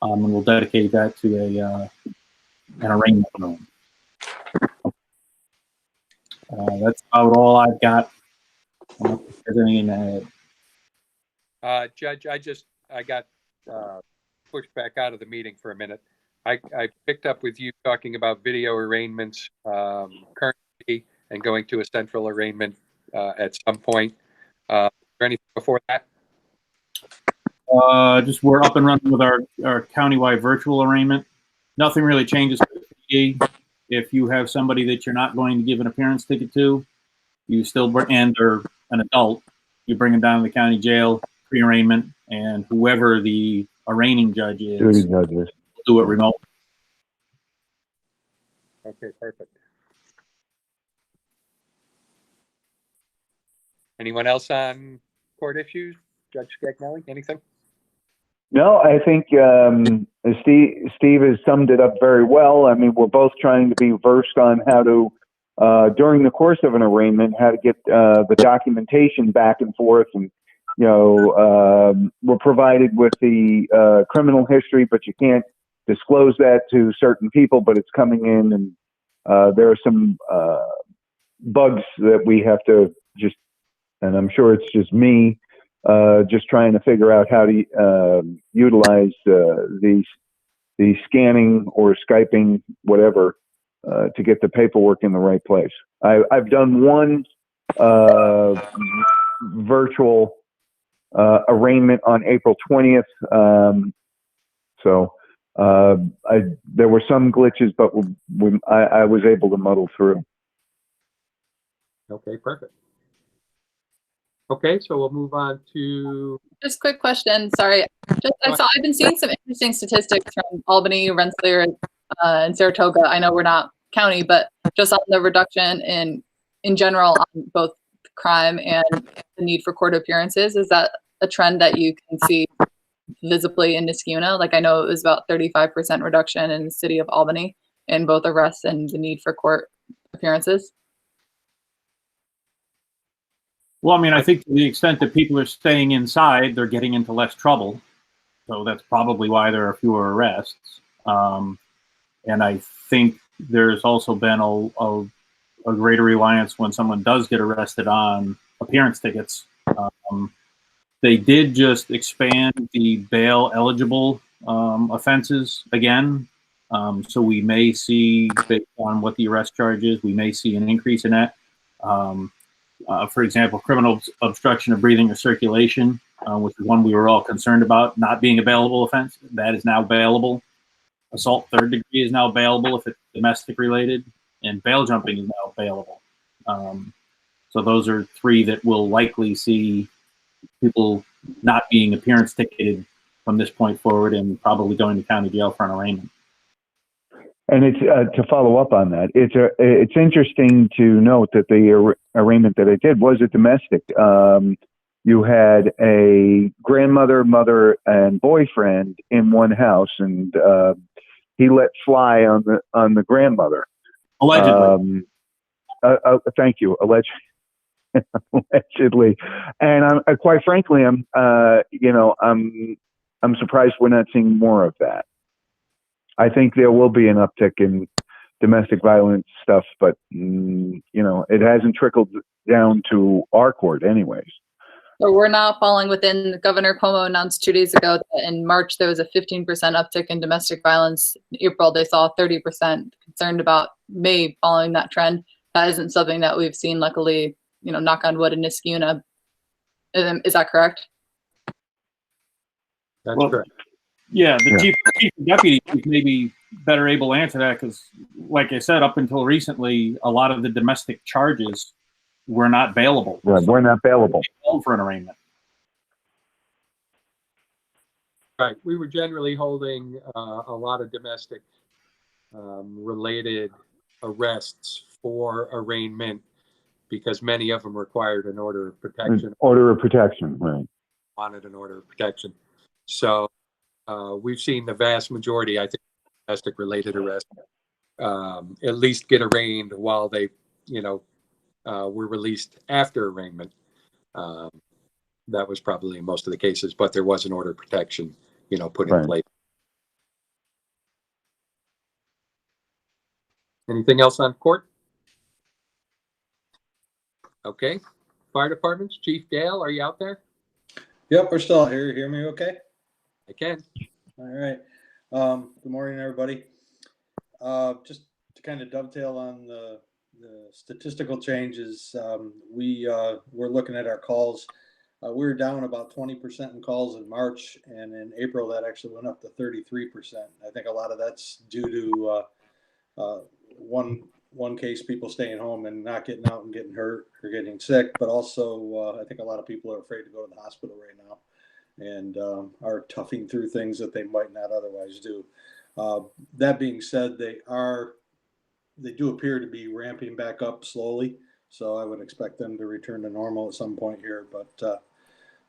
And we'll dedicate that to an arraignment room. That's about all I've got. I don't know if there's anything to add. Judge, I got pushed back out of the meeting for a minute. I picked up with you talking about video arraignments currently and going to a central arraignment at some point. Is there anything before that? Just we're up and running with our countywide virtual arraignment. Nothing really changes for the PD. If you have somebody that you're not going to give an appearance ticket to, you still bring, and they're an adult, you bring them down to the county jail, pre-arraignment, and whoever the arraigning judge is, will do it remotely. Okay, perfect. Anyone else on court issues? Judge Scagnelli, anything? No, I think Steve has summed it up very well. I mean, we're both trying to be versed on how to, during the course of an arraignment, how to get the documentation back and forth. And, you know, we're provided with the criminal history, but you can't disclose that to certain people, but it's coming in. And there are some bugs that we have to just, and I'm sure it's just me, just trying to figure out how to utilize the scanning or Skyping, whatever, to get the paperwork in the right place. I've done one virtual arraignment on April 20th. There were some glitches, but I was able to muddle through. Okay, perfect. Okay, so we'll move on to Just quick question. Sorry. I've been seeing some interesting statistics from Albany, Rensselaer, and Saratoga. I know we're not county, but just on the reduction in general on both crime and the need for court appearances. Is that a trend that you can see visibly in Niskuna. Like I know it was about 35% reduction in the city of Albany in both arrests and the need for court appearances. Well, I mean, I think to the extent that people are staying inside, they're getting into less trouble. So that's probably why there are fewer arrests. And I think there's also been a greater reliance when someone does get arrested on appearance tickets. They did just expand the bail eligible offenses again. So we may see, based on what the arrest charge is, we may see an increase in that. For example, criminal obstruction of breathing or circulation, which is one we were all concerned about not being a bailable offense. That is now bailable. Assault third degree is now bailable if it's domestic related, and bail jumping is now bailable. So those are three that will likely see people not being appearance ticketed from this point forward and probably going to county jail for an arraignment. And it's to follow up on that. It's interesting to note that the arraignment that I did was a domestic. You had a grandmother, mother, and boyfriend in one house, and he let fly on the grandmother. Allegedly. Thank you. Allegedly. And I'm quite frankly, I'm surprised we're not seeing more of that. I think there will be an uptick in domestic violence stuff, but it hasn't trickled down to our court anyways. So we're now falling within, Governor Cuomo announced 2 days ago that in March there was a 15% uptick in domestic violence. In April they saw 30%. Concerned about May following that trend. That isn't something that we've seen, luckily, knock on wood, in Niskuna. Is that correct? That's correct. Yeah, the chief deputy chief may be better able to answer that because, like I said, up until recently, a lot of the domestic charges were not bailable. Right, we're not bailable for an arraignment. Right. We were generally holding a lot of domestic related arrests for arraignment because many of them required an order of protection. Order of protection, right. Wanted an order of protection. So we've seen the vast majority, I think, domestic related arrests at least get arraigned while they, were released after arraignment. That was probably in most of the cases, but there was an order of protection, put in place. Anything else on court? Okay. Fire departments, Chief Dale, are you out there? Yep, we're still here. You hear me okay? I can. All right. Good morning, everybody. Just to kind of dovetail on the statistical changes, we're looking at our calls. We were down about 20% in calls in March, and in April that actually went up to 33%. I think a lot of that's due to one case, people staying home and not getting out and getting hurt or getting sick, but also I think a lot of people are afraid to go to the hospital right now and are toughing through things that they might not otherwise do. That being said, they do appear to be ramping back up slowly, so I would expect them to return to normal at some point here. But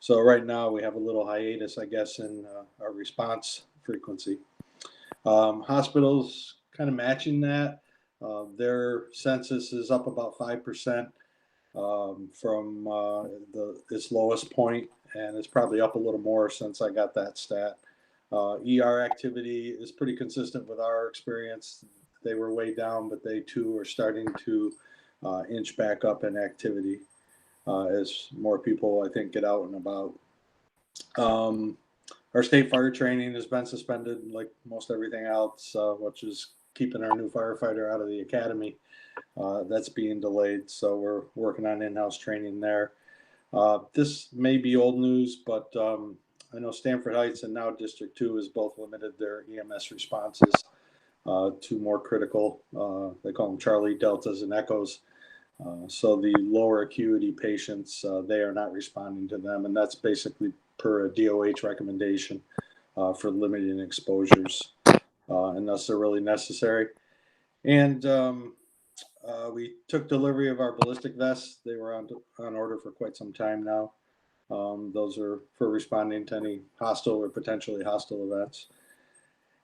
so right now we have a little hiatus, I guess, in our response frequency. Hospitals kind of matching that. Their census is up about 5% from its lowest point, and it's probably up a little more since I got that stat. ER activity is pretty consistent with our experience. They were way down, but they too are starting to inch back up in activity as more people, I think, get out and about. Our state fire training has been suspended, like most everything else, which is keeping our new firefighter out of the academy. That's being delayed, so we're working on in-house training there. This may be old news, but I know Stanford Heights and now District 2 has both limited their EMS responses to more critical, they call them Charlie, Deltas, and Echoes. So the lower acuity patients, they are not responding to them, and that's basically per a DOH recommendation for limiting exposures unless they're really necessary. And we took delivery of our ballistic vests. They were on order for quite some time now. Those are for responding to any hostile or potentially hostile events.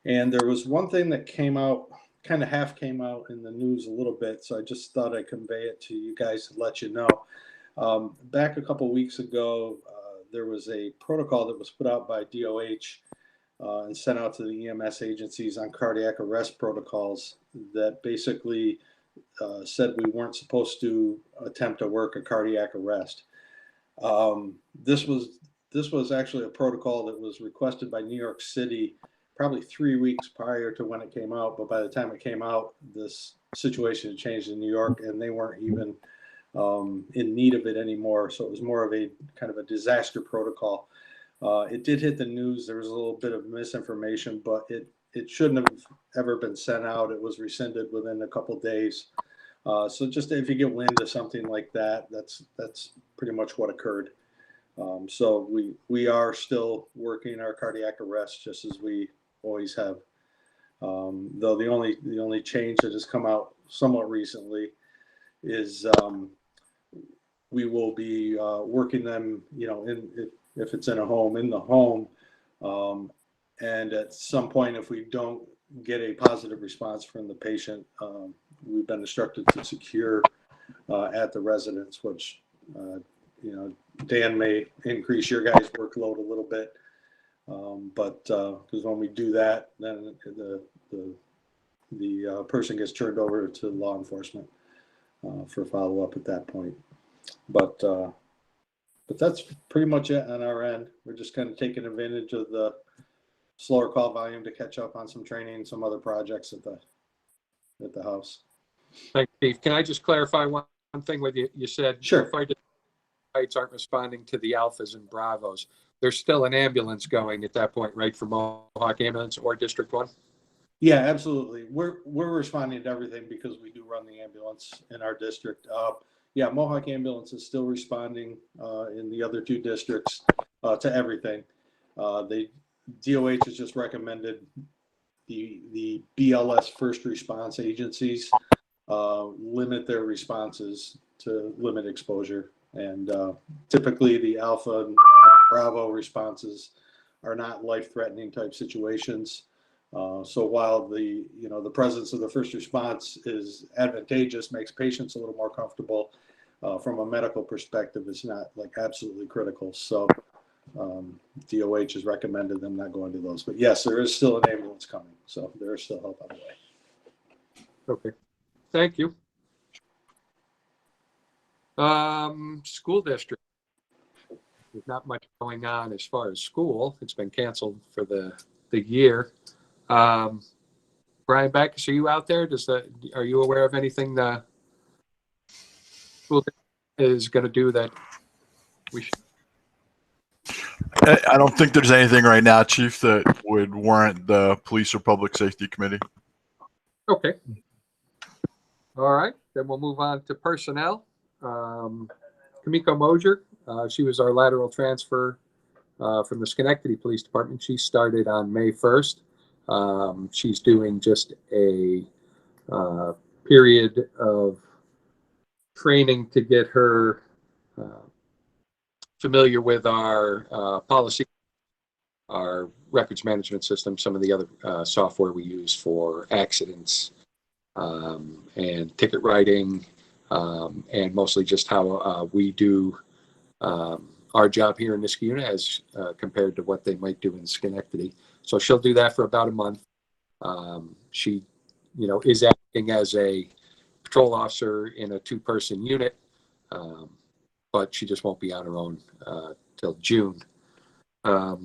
And there was one thing that came out, kind of half came out in the news a little bit, so I just thought I'd convey it to you guys to let you know. Back a couple weeks ago, there was a protocol that was put out by DOH and sent out to the EMS agencies on cardiac arrest protocols that basically said we weren't supposed to attempt to work a cardiac arrest. This was actually a protocol that was requested by New York City probably 3 weeks prior to when it came out, but by the time it came out, this situation had changed in New York, and they weren't even in need of it anymore. So it was more of a kind of a disaster protocol. It did hit the news. There was a little bit of misinformation, but it shouldn't have ever been sent out. It was rescinded within a couple of days. So just if you get wind of something like that, that's pretty much what occurred. So we are still working our cardiac arrest just as we always have. Though the only change that has come out somewhat recently is we will be working them, if it's in the home, and at some point, if we don't get a positive response from the patient, we've been instructed to secure at the residence, which Dan may increase your guys' workload a little bit, but because when we do that, then the person gets turned over to law enforcement for follow-up at that point. But that's pretty much it on our end. We're just kind of taking advantage of the slower call volume to catch up on some training and some other projects at the house. Thanks, Steve. Can I just clarify one thing with you? You said sure. Fights aren't responding to the Alphas and Bravos. There's still an ambulance going at that point, right, for Mohawk Ambulance or District 1? Yeah, absolutely. We're responding to everything because we do run the ambulance in our district. Yeah, Mohawk Ambulance is still responding in the other two districts to everything. DOH has just recommended the BLS first response agencies limit their responses to limit exposure. And typically the Alpha and Bravo responses are not life-threatening type situations. So while the presence of the first response is advantageous, makes patients a little more comfortable, from a medical perspective, it's not like absolutely critical. So DOH has recommended them not going to those. But yes, there is still an ambulance coming. So there is still help on the way. Okay. Thank you. School district. There's not much going on as far as school. It's been canceled for the year. Brian Backus, are you out there? Are you aware of anything the school is going to do that we should? I don't think there's anything right now, Chief, that would warrant the Police or Public Safety Committee. Okay. All right. Then we'll move on to personnel. Kamiko Mosier, she was our lateral transfer from the Schenectady Police Department. She started on May 1st. She's doing just a period of training to get her familiar with our policy, our records management system, some of the other software we use for accidents and ticket writing, and mostly just how we do our job here in Niskayuna as compared to what they might do in Schenectady. So she'll do that for about a month. She, is acting as a patrol officer in a 2-person unit, but she just won't be on her own till June.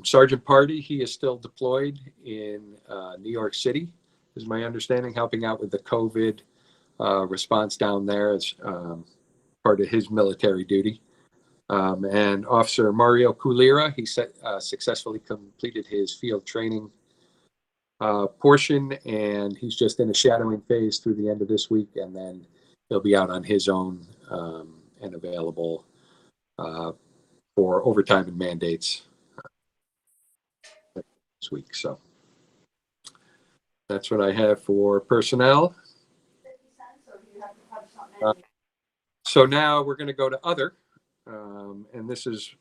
Sergeant Party, he is still deployed in New York City, is my understanding, helping out with the COVID response down there as part of his military duty. And Officer Mario Kulira, he successfully completed his field training portion, and he's just in a shadowing phase through the end of this week, and then he'll be out on his own and available for overtime and mandates this week. So that's what I have for personnel. So now we're going to go to other, and this is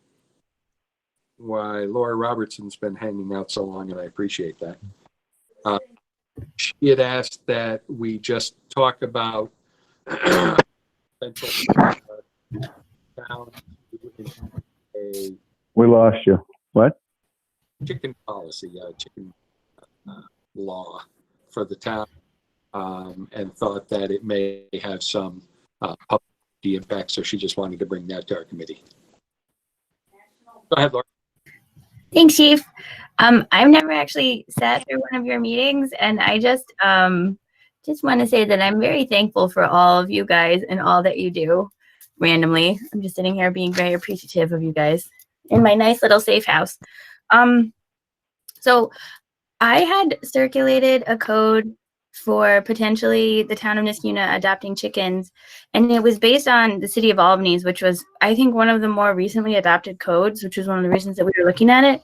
why Laura Robertson's been hanging out so long, and I appreciate that. She had asked that we just talk about We lost you. What? Chicken policy, chicken law for the town, and thought that it may have some public impact, so she just wanted to bring that to our committee. Go ahead, Laura. Thanks, Chief. I've never actually sat through one of your meetings, and I just want to say that I'm very thankful for all of you guys and all that you do. Randomly, I'm just sitting here being very appreciative of you guys in my nice little safe house. So I had circulated a code for potentially the town of Niskuna adopting chickens, and it was based on the city of Albany's, which was, I think, one of the more recently adopted codes, which was one of the reasons that we were looking at it.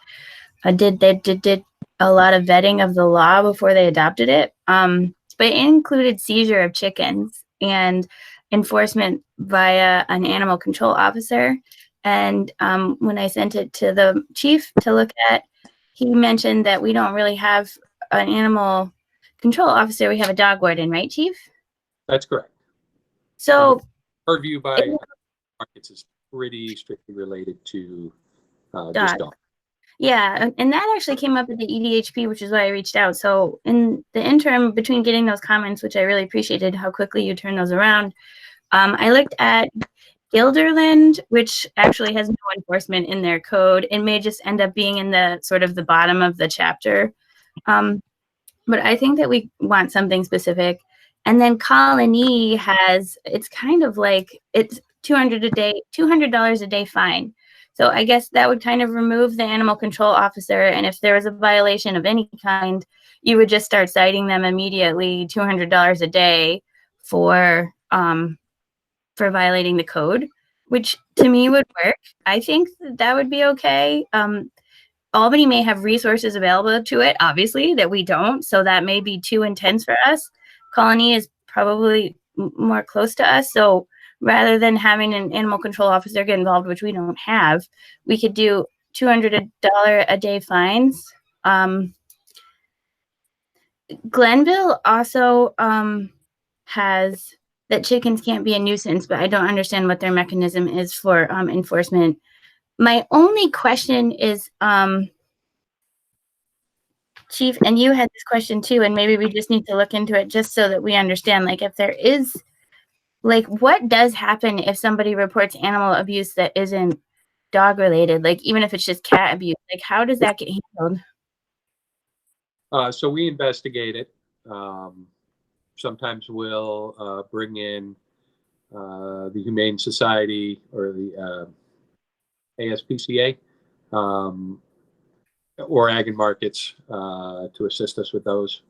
They did a lot of vetting of the law before they adopted it, but it included seizure of chickens and enforcement via an animal control officer. And when I sent it to the chief to look at, he mentioned that we don't really have an animal control officer. We have a dog warden, right, Chief? That's correct. So her view by markets is pretty strictly related to just dogs. Yeah, and that actually came up at the EDHP, which is why I reached out. So in the interim between getting those comments, which I really appreciated how quickly you turned those around, I looked at Guilderland, which actually has no enforcement in their code. It may just end up being in the sort of the bottom of the chapter. But I think that we want something specific. And then Colony has, it's kind of like, it's $200 a day fine. So I guess that would kind of remove the animal control officer. And if there was a violation of any kind, you would just start citing them immediately, $200 a day for violating the code, which to me would work. I think that would be okay. Albany may have resources available to it, obviously, that we don't. So that may be too intense for us. Colony is probably more close to us. So rather than having an animal control officer get involved, which we don't have, we could do $200 a day fines. Glenville also has that chickens can't be a nuisance, but I don't understand what their mechanism is for enforcement. My only question is, Chief, and you had this question too, and maybe we just need to look into it just so that we understand, like, if there is, like, what does happen if somebody reports animal abuse that isn't dog related, like even if it's just cat abuse, like how does that get handled? So we investigate it. Sometimes we'll bring in the Humane Society or the ASPCA or Ag and Markets to assist us with those.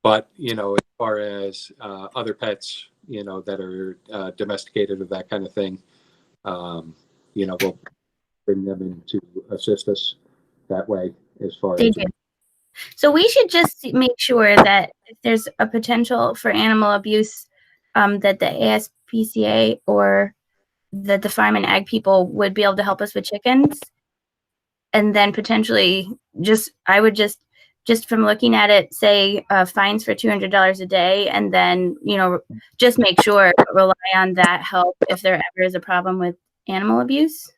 But, you know, as far as other pets, you know, that are domesticated or that kind of thing, you know, we'll bring them in to assist us that way as far as. So we should just make sure that if there's a potential for animal abuse, that the ASPCA or that the farm and ag people would be able to help us with chickens. And then potentially I would just from looking at it, say fines for $200 a day. And then, you know, just make sure, rely on that help if there ever is a problem with animal abuse.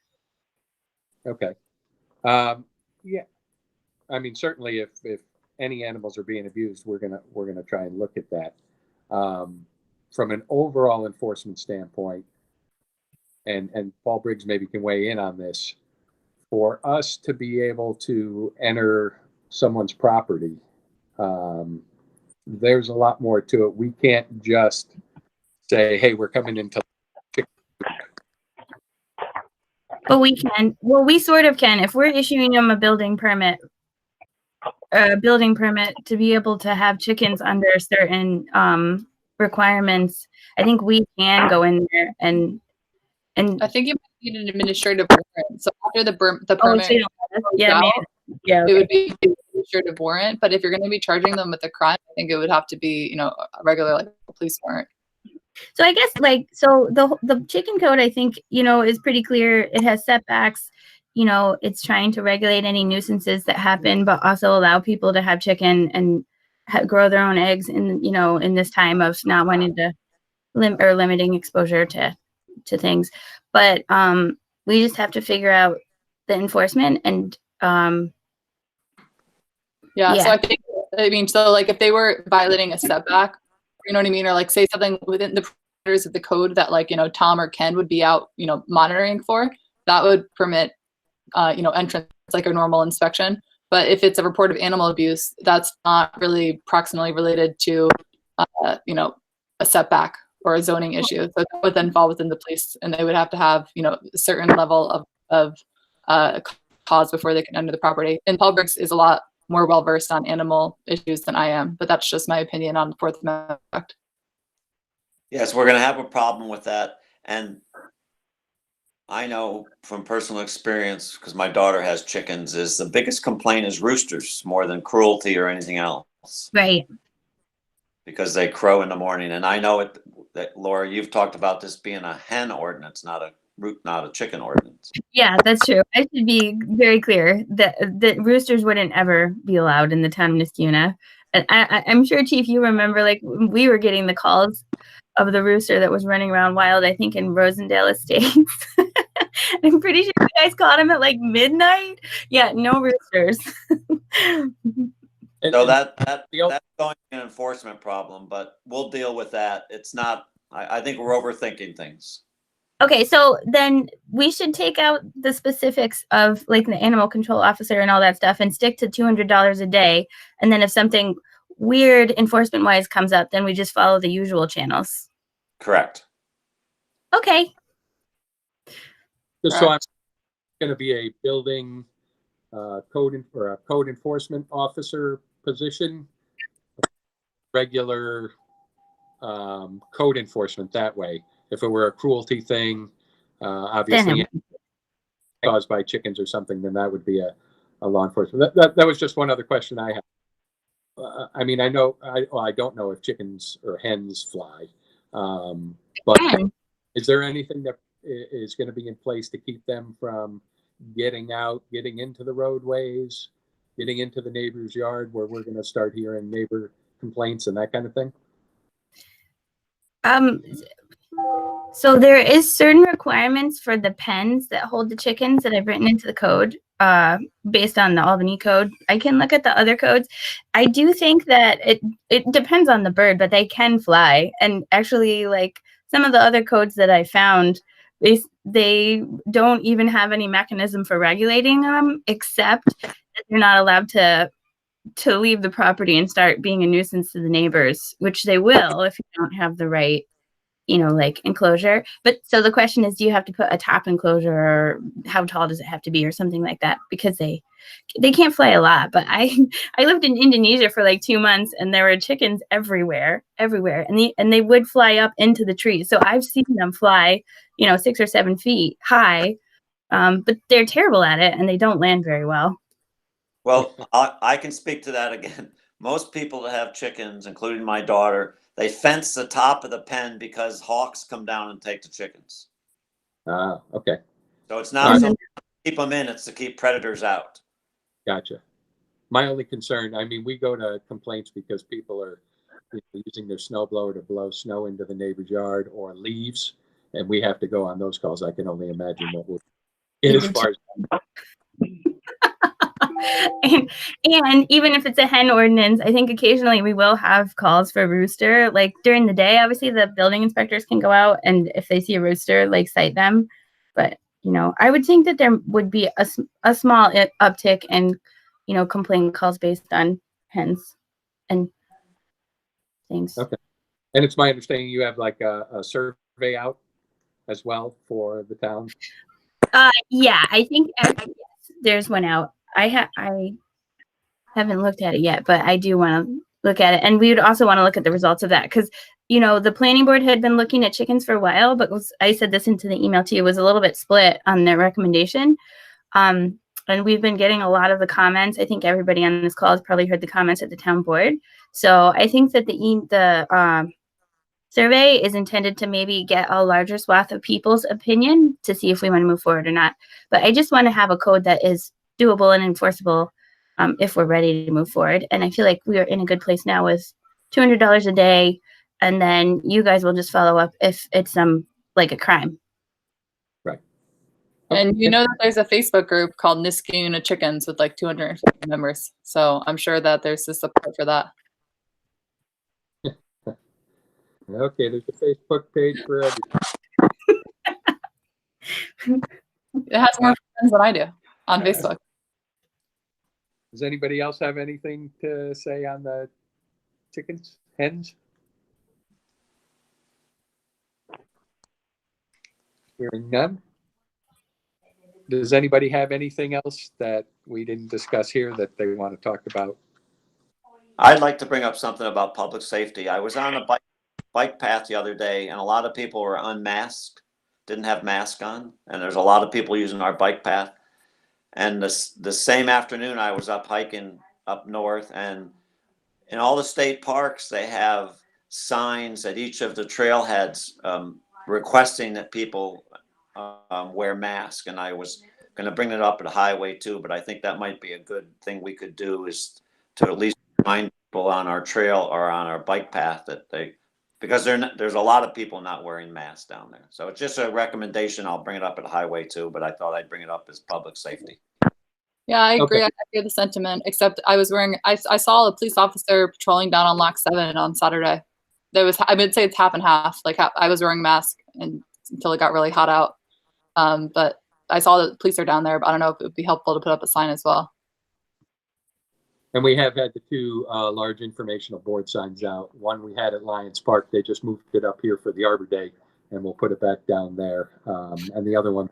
Okay. Yeah. I mean, certainly if any animals are being abused, we're gonna try and look at that. From an overall enforcement standpoint, and Paul Briggs maybe can weigh in on this, for us to be able to enter someone's property, there's a lot more to it. We can't just say, hey, we're coming into. But we can. Well, we sort of can. If we're issuing them a building permit to be able to have chickens under certain requirements, I think we can go in there and I think you might need an administrative warrant. So after the permit, okay. It would be an administrative warrant. But if you're going to be charging them with a crime, I think it would have to be, you know, a regular like a police warrant. So I guess the chicken code, I think, you know, is pretty clear. It has setbacks. you know, it's trying to regulate any nuisances that happen, but also allow people to have chicken and grow their own eggs in, you know, in this time of not wanting to limiting exposure to things. But we just have to figure out the enforcement and Yeah, so I mean, so like if they were violating a setback, you know what I mean, or like say something within the parameters of the code that like, you know, Tom or Ken would be out, you know, monitoring for, that would permit, you know, entrance like a normal inspection. But if it's a report of animal abuse, that's not really proximally related to, you know, a setback or a zoning issue. So that would then fall within the police, and they would have to have, you know, a certain level of cause before they can enter the property. And Paul Briggs is a lot more well-versed on animal issues than I am, but that's just my opinion on the Fourth Amendment. Yes, we're going to have a problem with that. And I know from personal experience, because my daughter has chickens, is the biggest complaint is roosters more than cruelty or anything else. Right. Because they crow in the morning. And I know that Laura, you've talked about this being a hen ordinance, not a chicken ordinance. Yeah, that's true. I should be very clear that roosters wouldn't ever be allowed in the town of Niskuna. And I'm sure, Chief, you remember, like, we were getting the calls of the rooster that was running around wild, I think, in Rosendale Estates. I'm pretty sure you guys caught him at, like, midnight. Yeah, no roosters. So that's going to be an enforcement problem, but we'll deal with that. It's not, I think we're overthinking things. Okay, so then we should take out the specifics of like the animal control officer and all that stuff and stick to $200 a day. And then if something weird enforcement wise comes up, then we just follow the usual channels. Correct. Okay. Just so I'm going to be a building code enforcement officer position, regular code enforcement that way. If it were a cruelty thing, obviously caused by chickens or something, then that would be a law enforcement. That was just one other question I have. I mean, I don't know if chickens or hens fly, but is there anything that is going to be in place to keep them from getting out, getting into the roadways, getting into the neighbor's yard where we're going to start hearing neighbor complaints and that kind of thing? So there is certain requirements for the pens that hold the chickens that I've written into the code based on the Albany code. I can look at the other codes. I do think that it depends on the bird, but they can fly. And actually, like some of the other codes that I found, they don't even have any mechanism for regulating them, except that they're not allowed to leave the property and start being a nuisance to the neighbors, which they will if you don't have the right, you know, like enclosure. But so the question is, do you have to put a top enclosure, or how tall does it have to be, or something like that? Because they can't fly a lot. But I lived in Indonesia for like 2 months, and there were chickens everywhere, and they would fly up into the trees. So I've seen them fly, you know, 6 or 7 feet high, but they're terrible at it, and they don't land very well. Well, I can speak to that again. Most people that have chickens, including my daughter, they fence the top of the pen because hawks come down and take the chickens. Okay. So it's not to keep them in, it's to keep predators out. Gotcha. My only concern, I mean, we go to complaints because people are using their snow blower to blow snow into the neighbor's yard or leaves, and we have to go on those calls. I can only imagine what we'll get as far as and even if it's a hen ordinance, I think occasionally we will have calls for rooster. Like during the day, obviously the building inspectors can go out, and if they see a rooster, like cite them. But, you know, I would think that there would be a small uptick in, you know, complaint calls based on hens and things. Okay. And it's my understanding you have like a survey out as well for the town. Yeah, I think there's one out. I haven't looked at it yet, but I do want to look at it. And we would also want to look at the results of that, because, you know, the planning board had been looking at chickens for a while, but I said this into the email to you, was a little bit split on their recommendation. And we've been getting a lot of the comments. I think everybody on this call has probably heard the comments at the town board. So I think that survey is intended to maybe get a larger swath of people's opinion to see if we want to move forward or not. But I just want to have a code that is doable and enforceable if we're ready to move forward. And I feel like we are in a good place now with $200 a day, and then you guys will just follow up if it's like a crime. Right. And you know that there's a Facebook group called Niskayuna Chickens with like 250 members. So I'm sure that there's the support for that. Okay, there's a Facebook page for everything. It has more friends than I do on Facebook. Does anybody else have anything to say on the chickens, hens? Hearing none. Does anybody have anything else that we didn't discuss here that they want to talk about? I'd like to bring up something about public safety. I was on a bike path the other day, and a lot of people were unmasked, didn't have masks on, and there's a lot of people using our bike path. And the same afternoon, I was up hiking up north, and in all the state parks, they have signs at each of the trailheads requesting that people wear masks. And I was going to bring it up at a highway too, but I think that might be a good thing we could do, is to at least remind people on our trail or on our bike path that because there's a lot of people not wearing masks down there. So it's just a recommendation. I'll bring it up at highway too, but I thought I'd bring it up as public safety. Yeah, I agree. Okay. I agree with the sentiment, except I saw a police officer patrolling down on Lock 7 on Saturday. I would say it's half and half. Like I was wearing a mask until it got really hot out. But I saw that the police are down there, but I don't know if it would be helpful to put up a sign as well. And we have had the two large informational board signs out. One we had at Lions Park. They just moved it up here for the Arbor Day, and we'll put it back down there. And the other one,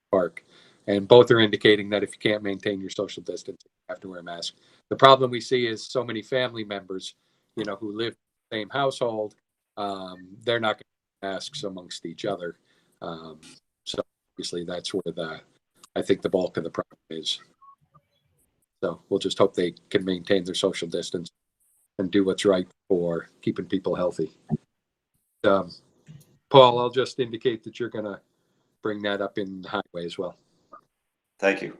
Park. And both are indicating that if you can't maintain your social distance, you have to wear a mask. The problem we see is so many family members, who live in the same household, they're not going to wear masks amongst each other. So obviously that's where I think the bulk of the problem is. So we'll just hope they can maintain their social distance and do what's right for keeping people healthy. Paul, I'll just indicate that you're going to bring that up in the highway as well. Thank you.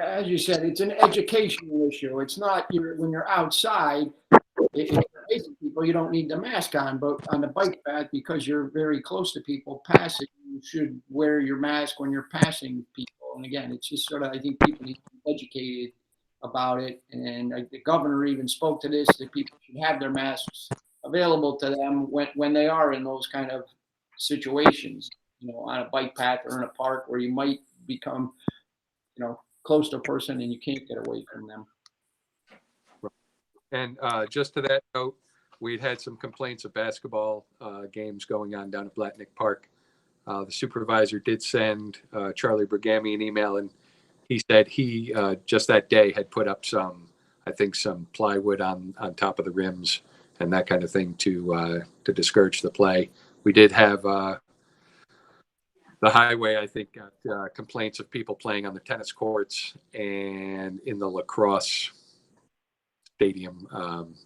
As you said, it's an educational issue. It's not when you're outside, if you're facing people, you don't need the mask on. But on the bike path, because you're very close to people passing, you should wear your mask when you're passing people. And again, it's just sort of, I think people need to be educated about it. And the governor even spoke to this, that people should have their masks available to them when they are in those kind of situations, on a bike path or in a park where you might become, close to a person and you can't get away from them. And just to that note, we'd had some complaints of basketball games going on down at Blatnick Park. The supervisor did send Charlie Bergami an email, and he said he just that day had put up some plywood on top of the rims and that kind of thing to discourage the play. We did have the highway, I think, got complaints of people playing on the tennis courts and in the lacrosse stadium.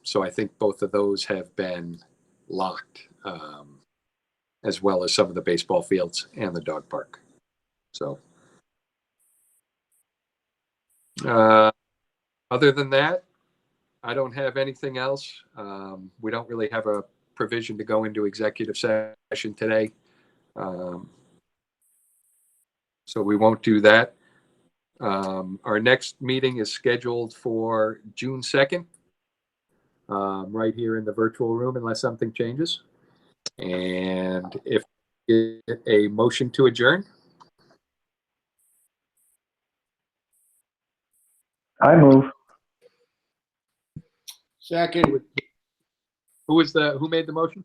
So I think both of those have been locked, as well as some of the baseball fields and the dog park. So other than that, I don't have anything else. We don't really have a provision to go into executive session today. So we won't do that. Our next meeting is scheduled for June 2nd, right here in the virtual room, unless something changes. And if a motion to adjourn. I move. Second. Who made the motion?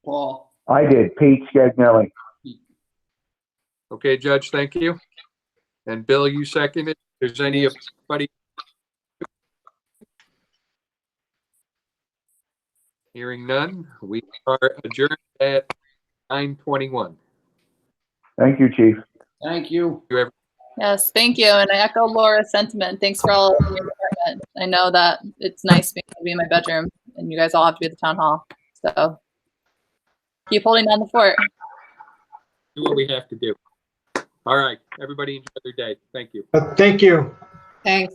Paul. I did. Pete Scagnelli. Okay, Judge, thank you. And Bill, you seconded. If there's anybody hearing none, we are adjourned at 9:21. Thank you, Chief. Thank you. Yes, thank you. And I echo Laura's sentiment. Thanks for all of your department. I know that it's nice being able to be in my bedroom, and you guys all have to be at the town hall. So Keep holding down the fort. Do what we have to do. All right, everybody enjoy their day. Thank you. Thank you. Thanks.